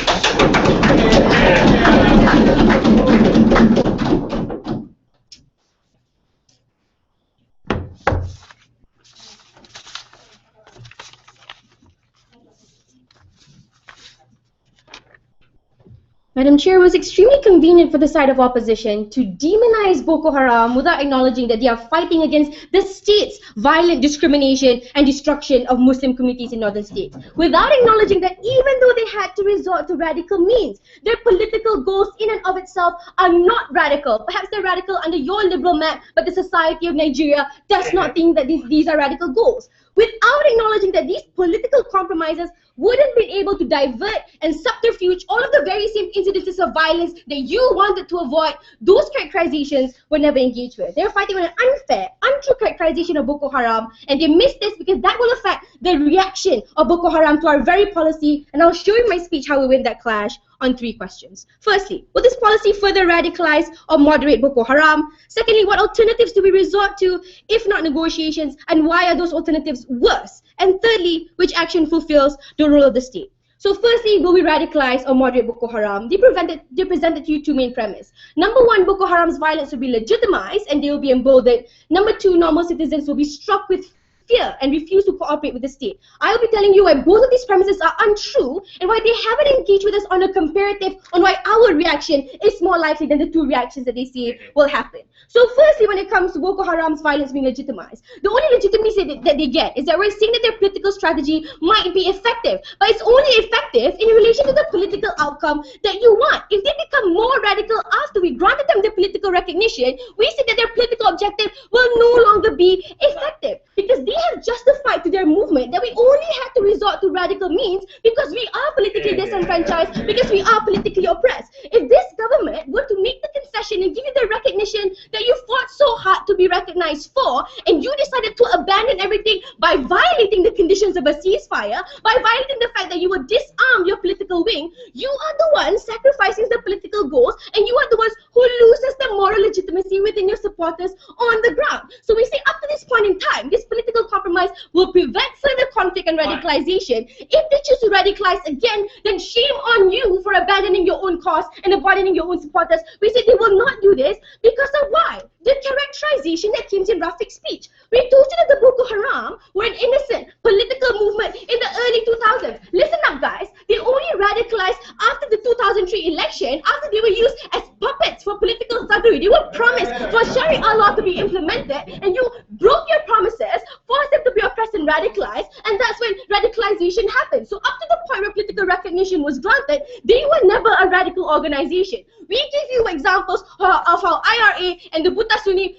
Madam Chair, it was extremely convenient for the side of opposition to demonize Boko Haram without acknowledging that they are fighting against the state's violent discrimination and destruction of Muslim communities in northern states, without acknowledging that even though they had to resort to radical means, their political goals in and of itself are not radical. Perhaps they're radical under your liberal map, but the society of Nigeria does not think that these are radical goals. Without acknowledging that these political compromises wouldn't be able to divert and subterfuge all of the very same incidences of violence that you wanted to avoid, those characterizations were never engaged with. They're fighting on an unfair, untrue characterization of Boko Haram, and they missed this because that will affect the reaction of Boko Haram to our very policy, and I'll show you in my speech how we win that clash on 3 questions. Firstly, will this policy further radicalize or moderate Boko Haram? Secondly, what alternatives do we resort to if not negotiations, and why are those alternatives worse? And thirdly, which action fulfills the role of the state? So firstly, will we radicalize or moderate Boko Haram? They presented to you 2 main premises. Number 1, Boko Haram's violence will be legitimized and they will be emboldened. Number 2, normal citizens will be struck with fear and refuse to cooperate with the state. I will be telling you why both of these premises are untrue and why they haven't engaged with us on a comparative on why our reaction is more likely than the 2 reactions that they say will happen. So firstly, when it comes to Boko Haram's violence being legitimized, the only legitimacy that they get is that we're saying that their political strategy might be effective, but it's only effective in relation to the political outcome that you want. If they become more radical after we granted them the political recognition, we see that their political objective will no longer be effective because they have justified to their movement that we only had to resort to radical means because we are politically disenfranchised, because we are politically oppressed. If this government were to make the concession and give you the recognition that you fought so hard to be recognized for, and you decided to abandon everything by violating the conditions of a ceasefire, by violating the fact that you would disarm your political wing, you are the ones sacrificing the political goals, and you are the ones who loses the moral legitimacy within your supporters on the ground. So we say up to this point in time, this political compromise will prevent further conflict and radicalization. If they choose to radicalize again, then shame on you for abandoning your own cause and abandoning your own supporters. We say they will not do this because of why? The characterization that came in Rafiq's speech. We told you that the Boko Haram were an innocent political movement in the early 2000s. Listen up, guys. They only radicalized after the 2003 election, after they were used as puppets for political thuggery. They were promised for Sharia law to be implemented, and you broke your promises, forced them to be oppressed and radicalized, and that's when radicalization happened. So up to the point where political recognition was granted, they were never a radical organization. We give you examples of how IRA and the Buta Sunni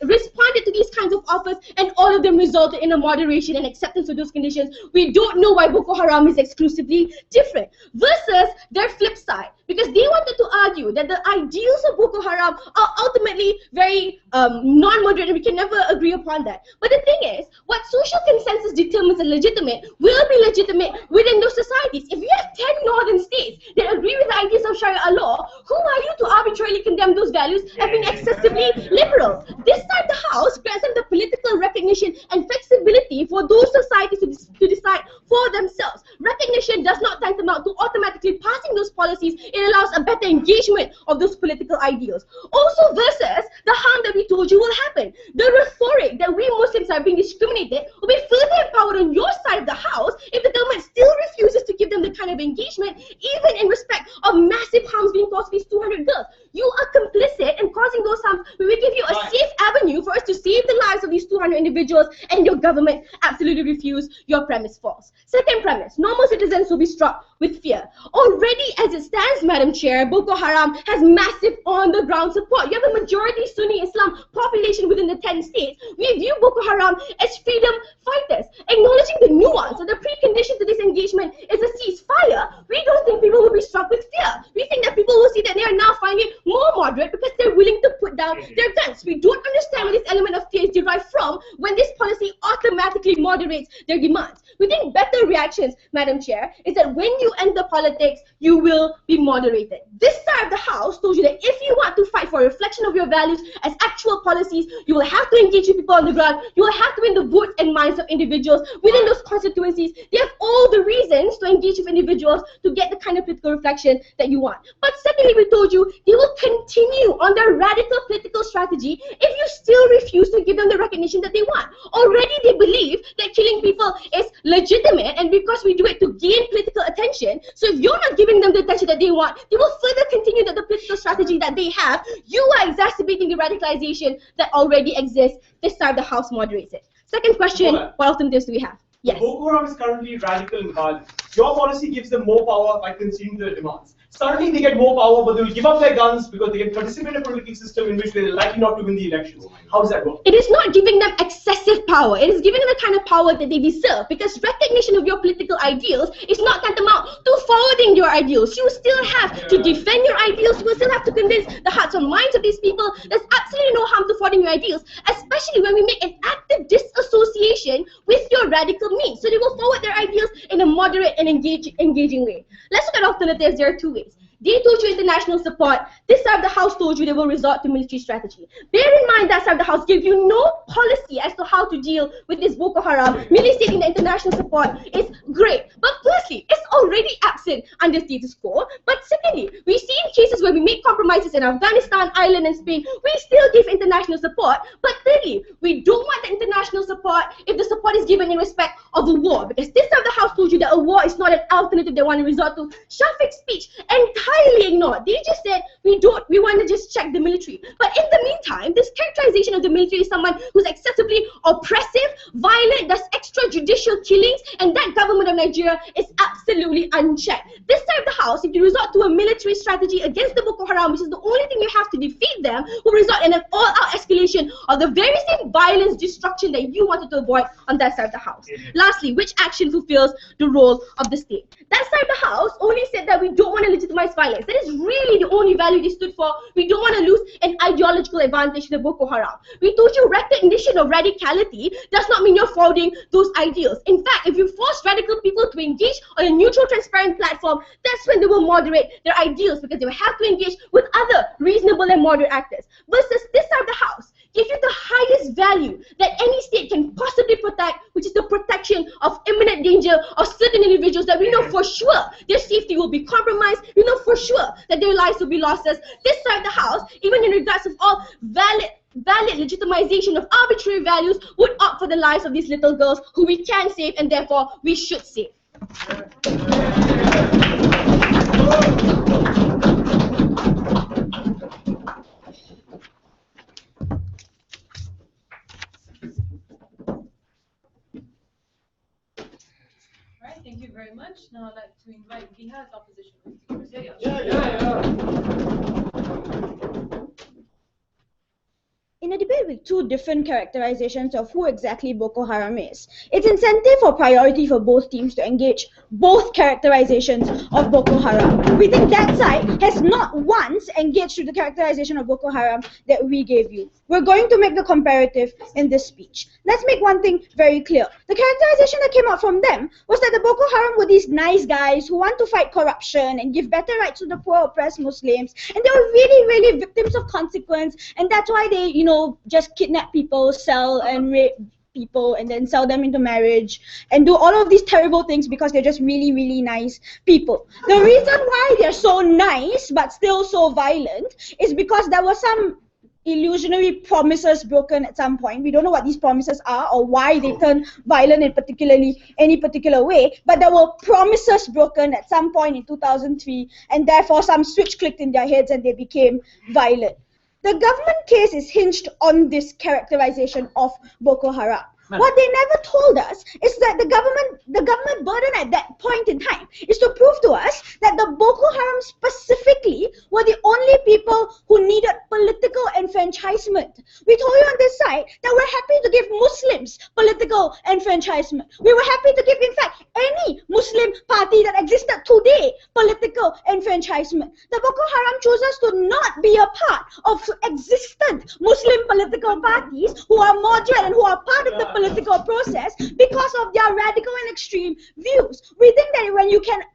responded to these kinds of offers, and all of them resulted in a moderation and acceptance of those conditions. We don't know why Boko Haram is exclusively different versus their flip side, because they wanted to argue that the ideals of Boko Haram are ultimately very non-moderate, and we can never agree upon that. But the thing is, what social consensus determines as legitimate will be legitimate within those societies. If you have 10 northern states that agree with the ideas of Sharia law, who are you to arbitrarily condemn those values as being excessively liberal? This side of the House grants them the political recognition and flexibility for those societies to decide for themselves, recognition does not tantamount to automatically passing those policies. It allows a better engagement of those political ideals. Also versus the harm that we told you will happen. The rhetoric that we Muslims are being discriminated will be further empowered on your side of the house if the government still refuses to give them the kind of engagement, even in respect of massive harms being caused to these 200 girls. You are complicit in causing those harms. We will give you a safe avenue for us to save the lives of these 200 individuals, and your government absolutely refused. Your premise false. Second premise, normal citizens will be struck with fear. Already as it stands, Madam Chair, Boko Haram has massive on-the-ground support. You have a majority Sunni Islam population within the 10 states. We view Boko Haram as freedom fighters. Acknowledging the nuance and the precondition to this engagement is a ceasefire, we don't think people will be struck with fear. We think that people will see that they are now finding it more moderate because they're willing to put down their guns. We don't understand where this element of fear is derived from when this policy automatically moderates their demands. We think better reactions, Madam Chair, is that when you enter politics, you will be moderated. This side of the House told you that if you want to fight for a reflection of your values as actual policies, you will have to engage with people on the ground. You will have to win the votes and minds of individuals within those constituencies. They have all the reasons to engage with individuals to get the kind of political reflection that you want. But secondly, we told you they will continue on their radical political strategy if you still refuse to give them the recognition that they want. Already they believe that killing people is legitimate, and because we do it to gain political attention, so if you're not giving them the attention that they want, they will further continue the political strategy that they have. You are exacerbating the radicalization that already exists. This side of the House moderates it. Second question, what alternatives do we have? Yes. Boko Haram is currently radical and violent. Your policy gives them more power by conceding their demands. Suddenly they get more power, but they will give up their guns because they can participate in a political system in which they are likely not to win the elections. How does that work? It is not giving them excessive power. It is giving them the kind of power that they deserve, because recognition of your political ideals is not tantamount to forwarding your ideals. You still have to defend your ideals. You will still have to convince the hearts and minds of these people. There's absolutely no harm to forwarding your ideals, especially when we make an active disassociation with your radical means. So they will forward their ideals in a moderate and engaging way. Let's look at alternatives. There are two ways. They told you international support. This side of the House told you they will resort to military strategy. Bear in mind that side of the House gave you no policy as to how to deal with this Boko Haram. Merely stating the international support is great. But firstly, it's already absent under status quo. But secondly, we see in cases where we make compromises in Afghanistan, Ireland, and Spain, we still give international support. But thirdly, we don't want the international support if the support is given in respect of a war. Because this side of the House told you that a war is not an alternative they want to resort to. Shafiq's speech entirely ignored. They just said we want to just check the military. But in the meantime, this characterization of the military is someone who's excessively oppressive, violent, does extrajudicial killings, and that government of Nigeria is absolutely unchecked. This side of the House, if you resort to a military strategy against the Boko Haram, which is the only thing you have to defeat them, will result in an all-out escalation of the very same violence, destruction that you wanted to avoid on that side of the House. Lastly, which action fulfills the role of the state? That side of the House only said that we don't want to legitimize violence. That is really the only value they stood for. We don't want to lose an ideological advantage to the Boko Haram. We told you recognition of radicality does not mean you're forwarding those ideals. In fact, if you force radical people to engage on a neutral, transparent platform, that's when they will moderate their ideals, because they will have to engage with other reasonable and moderate actors. Versus this side of the House gives you the highest value that any state can possibly protect, which is the protection of imminent danger of certain individuals that we know for sure their safety will be compromised. We know for sure that their lives will be lost. As this side of the House, even in regards of all valid legitimization of arbitrary values, would opt for the lives of these little girls who we can save and therefore we should save. Thank you very much. Now I'd like to invite Biha's opposition. In a debate with two different characterizations of who exactly Boko Haram is, it's incentive or priority for both teams to engage both characterizations of Boko Haram. We think that side has not once engaged with the characterization of Boko Haram that we gave you. We're going to make the comparative in this speech. Let's make one thing very clear. The characterization that came out from them was that the Boko Haram were these nice guys who want to fight corruption and give better rights to the poor oppressed Muslims, and they were really, really victims of consequence, and that's why they, just kidnap people, sell and rape people and then sell them into marriage and do all of these terrible things because they're just really, really nice people. The reason why they're so nice but still so violent is because there were some illusionary promises broken at some point. We don't know what these promises are or why they turn violent in any particular way, but there were promises broken at some point in 2003, and therefore some switch clicked in their heads and they became violent. The government case is hinged on this characterization of Boko Haram. What they never told us is that the government burden at that point in time is to prove to us that the Boko Haram specifically were the only people who needed political enfranchisement. We told you on this side that we're happy to give Muslims political enfranchisement. We were happy to give, in fact, any Muslim party that existed today political enfranchisement. The Boko Haram chooses to not be a part of existent Muslim political parties who are moderate and who are part of the political process because of their radical and extreme views. We think that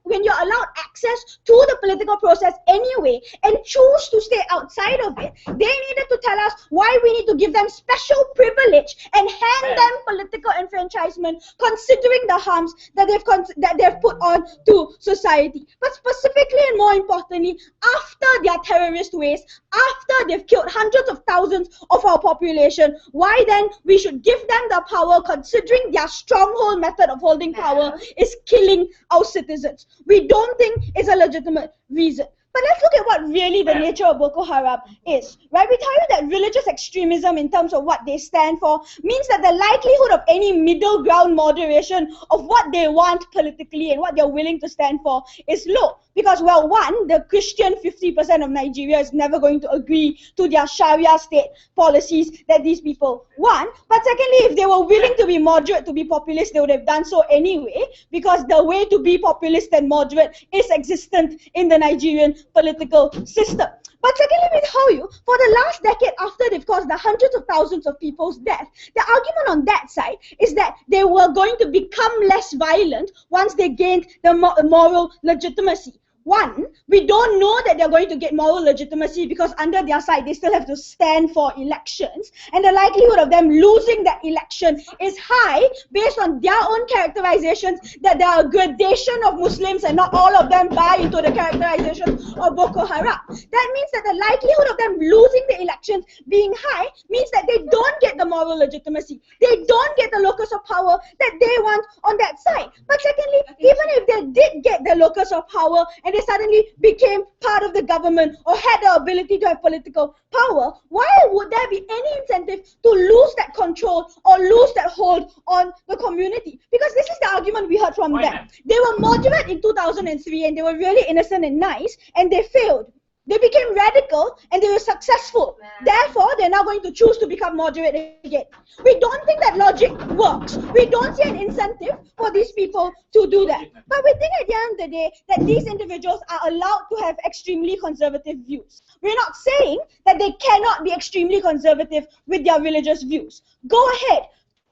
when you're allowed access to the political process anyway and choose to stay outside of it, they needed to tell us why we need to give them special privilege and hand them political enfranchisement considering the harms that they've put on to society. But specifically and more importantly, after their terrorist ways, after they've killed hundreds of thousands of our population, why then we should give them the power considering their stronghold method of holding power is killing our citizens. We don't think it's a legitimate reason. But let's look at what really the nature of Boko Haram is, right? We tell you that religious extremism in terms of what they stand for means that the likelihood of any middle ground moderation of what they want politically and what they're willing to stand for is low. Because, well, one, the Christian 50% of Nigeria is never going to agree to their Sharia state policies that these people want. But secondly, if they were willing to be moderate, to be populist, they would have done so anyway, because the way to be populist and moderate is existent in the Nigerian political system. But secondly, we tell you, for the last decade after they've caused the hundreds of thousands of people's death, the argument on that side is that they were going to become less violent once they gained the moral legitimacy. One, we don't know that they're going to get moral legitimacy because under their side they still have to stand for elections, and the likelihood of them losing that election is high based on their own characterizations that there are a gradation of Muslims and not all of them buy into the characterization of Boko Haram. That means that the likelihood of them losing the elections being high means that they don't get the moral legitimacy. They don't get the locus of power that they want on that side. But secondly, even if they did get the locus of power and they suddenly became part of the government or had the ability to have political power, why would there be any incentive to lose that control or lose that hold on the community? Because this is the argument we heard from them. They were moderate in 2003 and they were really innocent and nice, and they failed. They became radical and they were successful. Therefore, they're now going to choose to become moderate again. We don't think that logic works. We don't see an incentive for these people to do that. But we think at the end of the day that these individuals are allowed to have extremely conservative views. We're not saying that they cannot be extremely conservative with their religious views. Go ahead.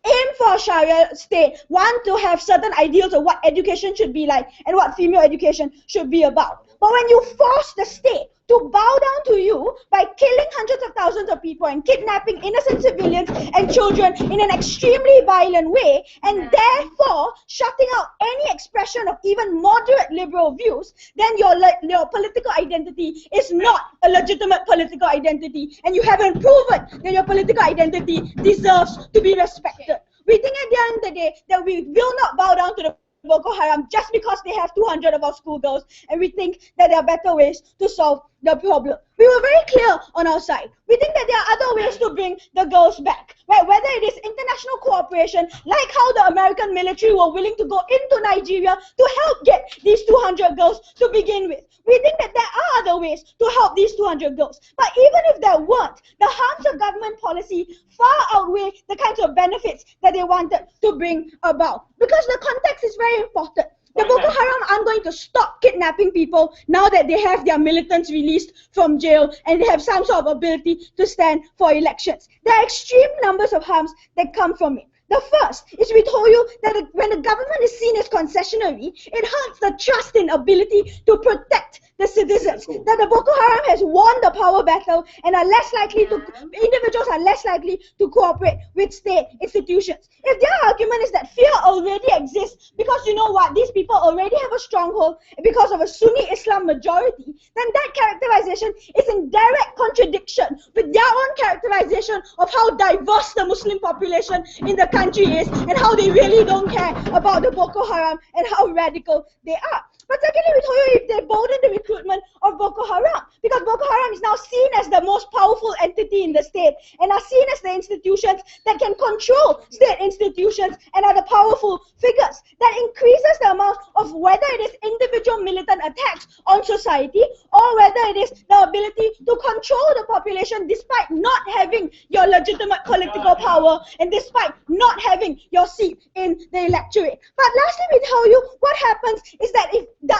Aim for a Sharia state, want to have certain ideals of what education should be like and what female education should be about. But when you force the state to bow down to you by killing hundreds of thousands of people and kidnapping innocent civilians and children in an extremely violent way, and therefore shutting out any expression of even moderate liberal views, then your political identity is not a legitimate political identity, and you haven't proven that your political identity deserves to be respected. We think at the end of the day that we will not bow down to the Boko Haram just because they have 200 of our schoolgirls, and we think that there are better ways to solve the problem. We were very clear on our side. We think that there are other ways to bring the girls back, right? Whether it is international cooperation, like how the American military were willing to go into Nigeria to help get these 200 girls to begin with. We think that there are other ways to help these 200 girls. But even if there weren't, the harms of government policy far outweigh the kinds of benefits that they wanted to bring about. Because the context is very important. The Boko Haram aren't going to stop kidnapping people now that they have their militants released from jail and they have some sort of ability to stand for elections. There are extreme numbers of harms that come from it. The first is we told you that when the government is seen as concessionary, it hurts the trust and ability to protect the citizens, that the Boko Haram has won the power battle and are less likely to, individuals are less likely to cooperate with state institutions. If their argument is that fear already exists because you know what, these people already have a stronghold because of a Sunni Islam majority, then that characterization is in direct contradiction with their own characterization of how diverse the Muslim population in the country is and how they really don't care about the Boko Haram and how radical they are. But secondly, we told you if they bolden the recruitment of Boko Haram, because Boko Haram is now seen as the most powerful entity in the state and are seen as the institutions that can control state institutions and are the powerful figures. That increases the amount of whether it is individual militant attacks on society or whether it is the ability to control the population despite not having your legitimate political power and despite not having your seat in the electorate. But lastly, we tell you what happens is that if the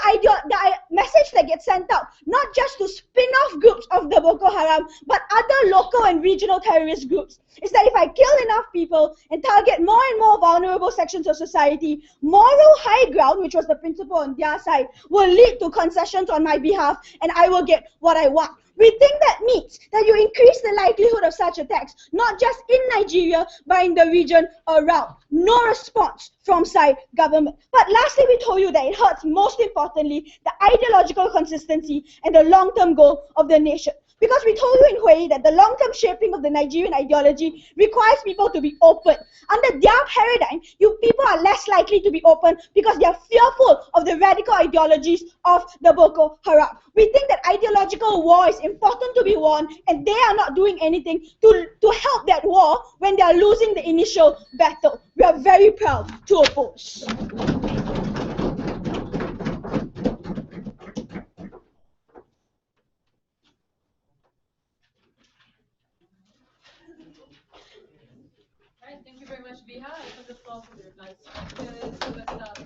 message that gets sent out, not just to spin-off groups of the Boko Haram, but other local and regional terrorist groups, is that if I kill enough people and target more and more vulnerable sections of society, moral high ground, which was the principle on their side, will lead to concessions on my behalf and I will get what I want. We think that means that you increase the likelihood of such attacks, not just in Nigeria, but in the region around. No response from side government. But lastly, we told you that it hurts most importantly the ideological consistency and the long-term goal of the nation. Because we told you in Hue that the long-term shaping of the Nigerian ideology requires people to be open. Under their paradigm, you people are less likely to be open because they are fearful of the radical ideologies of the Boko Haram. We think that ideological war is important to be won, and they are not doing anything to help that war when they are losing the initial battle. We are very proud to oppose. Thank you very much, Biha. I open the floor for the replies. So let's start.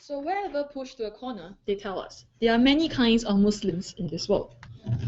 So wherever pushed to a corner, they tell us there are many kinds of Muslims in this world.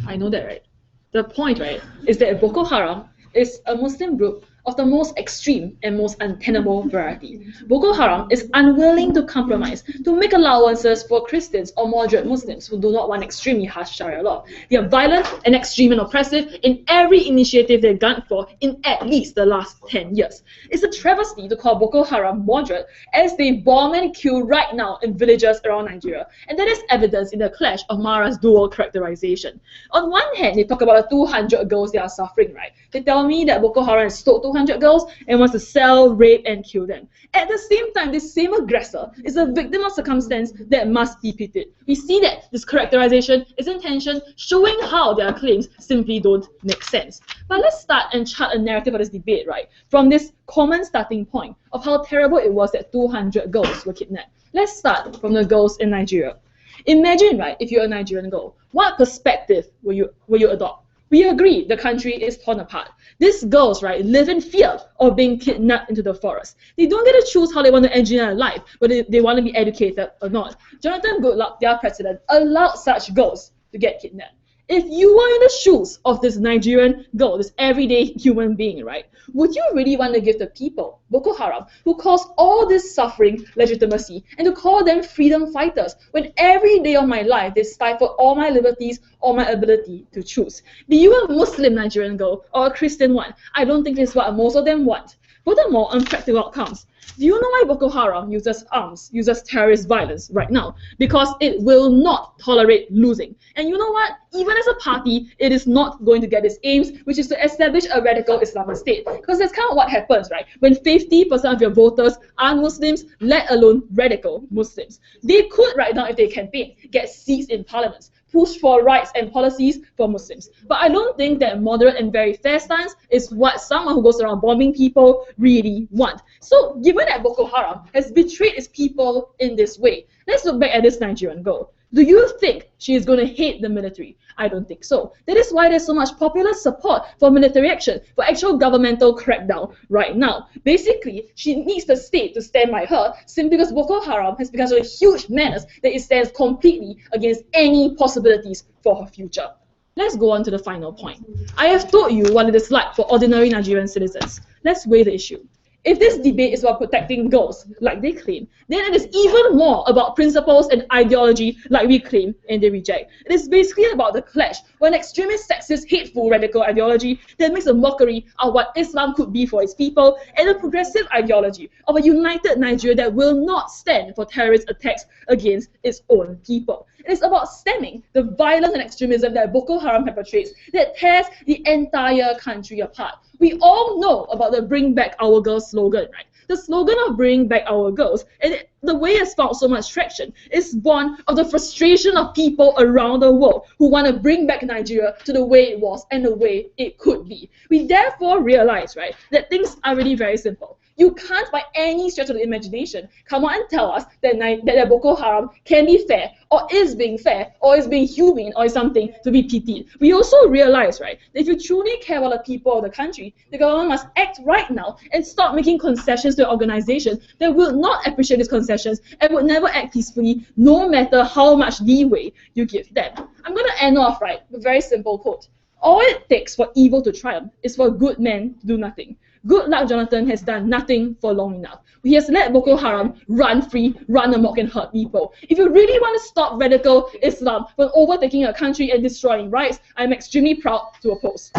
I know that, right? The point, right, is that Boko Haram is a Muslim group of the most extreme and most untenable variety. Boko Haram is unwilling to compromise, to make allowances for Christians or moderate Muslims who do not want extremely harsh Sharia law. They are violent and extreme and oppressive in every initiative they've gone for in at least the last 10 years. It's a travesty to call Boko Haram moderate as they bomb and kill right now in villages around Nigeria. And that is evidence in the clash of Mara's dual characterization. On one hand, they talk about the 200 girls they are suffering, right? They tell me that Boko Haram has stole 200 girls and wants to sell, rape, and kill them. At the same time, this same aggressor is a victim of circumstance that must be pitied. We see that this characterization is intention, showing how their claims simply don't make sense. But let's start and chart a narrative of this debate, right? From this common starting point of how terrible it was that 200 girls were kidnapped. Let's start from the girls in Nigeria. Imagine, right, if you're a Nigerian girl, what perspective will you adopt? We agree the country is torn apart. These girls, right, live in fear of being kidnapped into the forest. They don't get to choose how they want to engineer their life, whether they want to be educated or not. Jonathan Goodluck, their president, allowed such girls to get kidnapped. If you were in the shoes of this Nigerian girl, this everyday human being, right, would you really want to give the people, Boko Haram, who caused all this suffering, legitimacy, and to call them freedom fighters, when every day of my life they stifle all my liberties, all my ability to choose? Be you a Muslim Nigerian girl or a Christian one, I don't think this is what most of them want. Furthermore, on practical outcomes, do you know why Boko Haram uses arms, uses terrorist violence right now? Because it will not tolerate losing. And you know what? Even as a party, it is not going to get its aims, which is to establish a radical Islamic state. Because that's kind of what happens, right? When 50% of your voters are Muslims, let alone radical Muslims. They could, right now, if they campaign, get seats in parliaments, push for rights and policies for Muslims. But I don't think that moderate and very fair stance is what someone who goes around bombing people really want. So given that Boko Haram has betrayed its people in this way, let's look back at this Nigerian girl. Do you think she is going to hate the military? I don't think so. That is why there's so much popular support for military action, for actual governmental crackdown right now. Basically, she needs the state to stand by her simply because Boko Haram has become a huge menace that it stands completely against any possibilities for her future. Let's go on to the final point. I have told you what it is like for ordinary Nigerian citizens. Let's weigh the issue. If this debate is about protecting girls, like they claim, then it is even more about principles and ideology, like we claim and they reject. It is basically about the clash, when extremist, sexist, hateful, radical ideology that makes a mockery of what Islam could be for its people, and a progressive ideology of a united Nigeria that will not stand for terrorist attacks against its own people. It is about stemming the violence and extremism that Boko Haram perpetrates that tears the entire country apart. We all know about the Bring Back Our Girls slogan, right? The slogan of Bring Back Our Girls, and the way it's found so much traction, is born of the frustration of people around the world who want to bring back Nigeria to the way it was and the way it could be. We therefore realize, right, that things are really very simple. You can't, by any stretch of the imagination, come out and tell us that Boko Haram can be fair, or is being fair, or is being humane, or is something to be pitied. We also realize, right, that if you truly care about the people of the country, the government must act right now and stop making concessions to an organization that will not appreciate these concessions and would never act peacefully, no matter how much leeway you give them. I'm going to end off, right, with a very simple quote. All it takes for evil to triumph is for good men to do nothing. Good luck Jonathan has done nothing for long enough. He has let Boko Haram run free, run amok and hurt people. If you really want to stop radical Islam from overtaking a country and destroying rights, I'm extremely proud to oppose.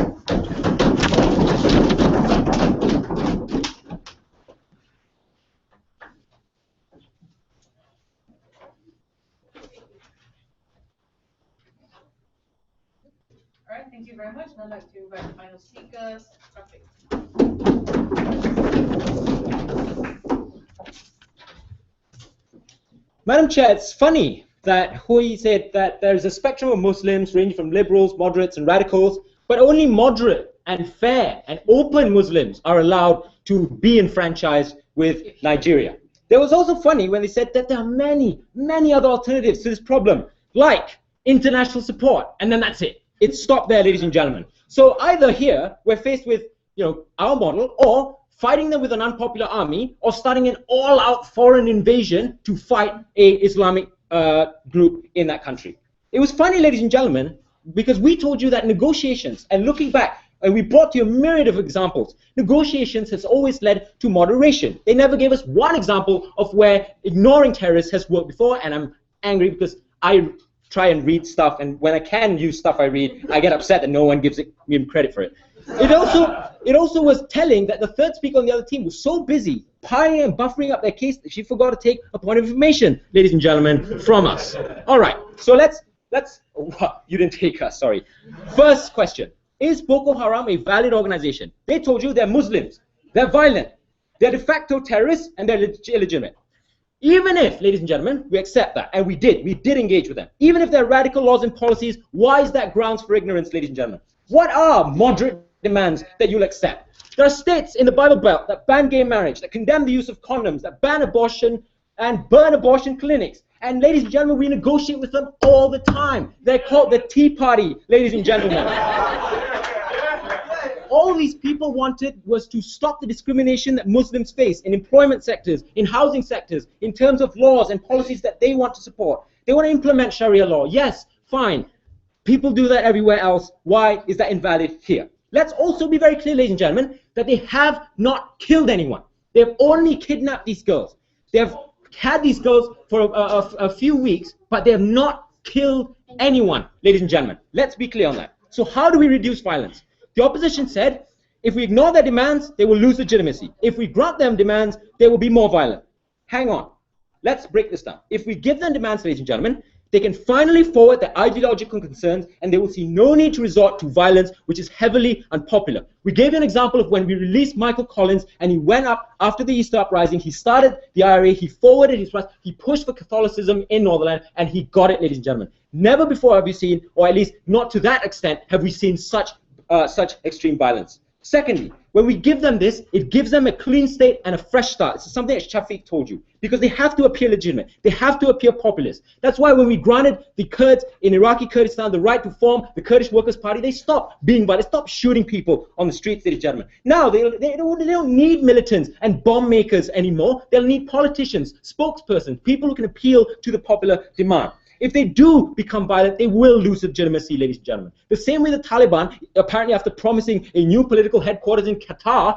Alright, thank you very much. Now I'd like to invite the final speakers. Traffic. Madam Chair, it's funny that Hui said that there's a spectrum of Muslims ranging from liberals, moderates, and radicals, but only moderate and fair and open Muslims are allowed to be enfranchised with Nigeria. It was also funny when they said that there are many, many other alternatives to this problem, like international support, and then that's it. It stopped there, ladies and gentlemen. So either here, we're faced with, our model, or fighting them with an unpopular army, or starting an all-out foreign invasion to fight a Islamic group in that country. It was funny, ladies and gentlemen, because we told you that negotiations, and looking back, and we brought you a myriad of examples, negotiations has always led to moderation. They never gave us one example of where ignoring terrorists has worked before, and I'm angry because I try and read stuff, and when I can use stuff I read, I get upset that no one gives me credit for it. It also was telling that the third speaker on the other team was so busy piling and buffering up their case that she forgot to take a point of information, ladies and gentlemen, from us. All right, so let's you didn't take us, sorry. First question, is Boko Haram a valid organization? They told you they're Muslims, they're violent, they're de facto terrorists, and they're illegitimate. Even if, ladies and gentlemen, we accept that, and we did engage with them, even if there are radical laws and policies, why is that grounds for ignorance, ladies and gentlemen? What are moderate demands that you'll accept? There are states in the Bible Belt that ban gay marriage, that condemn the use of condoms, that ban abortion and burn abortion clinics. And ladies and gentlemen, we negotiate with them all the time. They're called the Tea Party, ladies and gentlemen. All these people wanted was to stop the discrimination that Muslims face in employment sectors, in housing sectors, in terms of laws and policies that they want to support. They want to implement Sharia law. Yes, fine. People do that everywhere else. Why is that invalid here? Let's also be very clear, ladies and gentlemen, that they have not killed anyone. They have only kidnapped these girls. They have had these girls for a few weeks, but they have not killed anyone, ladies and gentlemen. Let's be clear on that. So how do we reduce violence? The opposition said, if we ignore their demands, they will lose legitimacy. If we grant them demands, they will be more violent. Hang on. Let's break this down. If we give them demands, ladies and gentlemen, they can finally forward their ideological concerns, and they will see no need to resort to violence, which is heavily unpopular. We gave you an example of when we released Michael Collins, and he went up after the Easter Uprising. He started the IRA, he forwarded his press, he pushed for Catholicism in Northern, and he got it, ladies and gentlemen. Never before have we seen, or at least not to that extent, have we seen such extreme violence. Secondly, When we give them this, it gives them a clean slate and a fresh start. It's something that Shafiq told you. Because they have to appear legitimate. They have to appear populist. That's why when we granted the Kurds in Iraqi Kurdistan the right to form the Kurdish Workers' Party, they stopped being violent. They stopped shooting people on the streets, ladies and gentlemen. Now, they don't need militants and bomb makers anymore. They'll need politicians, spokespersons, people who can appeal to the popular demand. If they do become violent, they will lose legitimacy, ladies and gentlemen. The same way the Taliban, apparently after promising a new political headquarters in Qatar,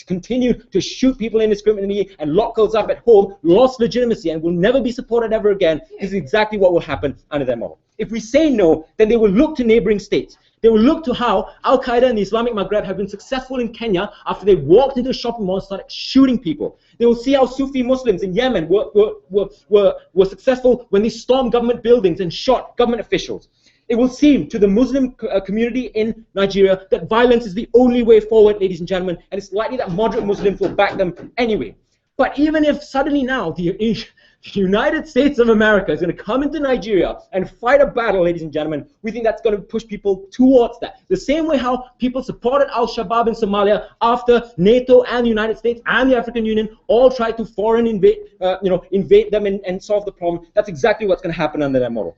continued to shoot people indiscriminately and lock girls up at home, lost legitimacy and will never be supported ever again. This is exactly what will happen under their model. If we say no, then they will look to neighboring states. They will look to how Al-Qaeda and the Islamic Maghreb have been successful in Kenya after they walked into a shopping mall and started shooting people. They will see how Sufi Muslims in Yemen were successful when they stormed government buildings and shot government officials. It will seem to the Muslim community in Nigeria that violence is the only way forward, ladies and gentlemen, and it's likely that moderate Muslims will back them anyway. But even if suddenly now the United States of America is going to come into Nigeria and fight a battle, ladies and gentlemen, we think that's going to push people towards that. The same way how people supported Al-Shabaab in Somalia after NATO and the United States and the African Union all tried to foreign invade them and solve the problem. That's exactly what's going to happen under their model.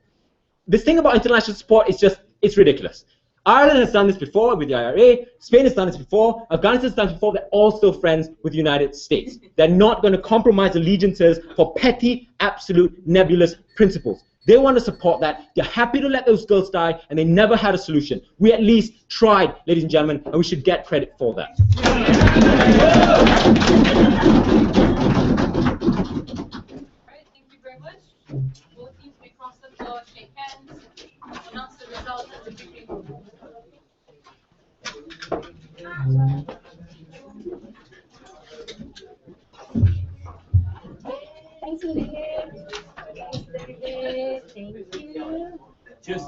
This thing about international support is just, it's ridiculous. Ireland has done this before with the IRA, Spain has done this before, Afghanistan has done this before. They're all still friends with the United States. They're not going to compromise allegiances for petty, absolute, nebulous principles. They want to support that. They're happy to let those girls die, and they never had a solution. We at least tried, ladies and gentlemen, and we should get credit for that. All right, thank you very much. Both teams may cross the floor, shake hands, announce the results of the victory. Thanks, David. Thank you. Cheers.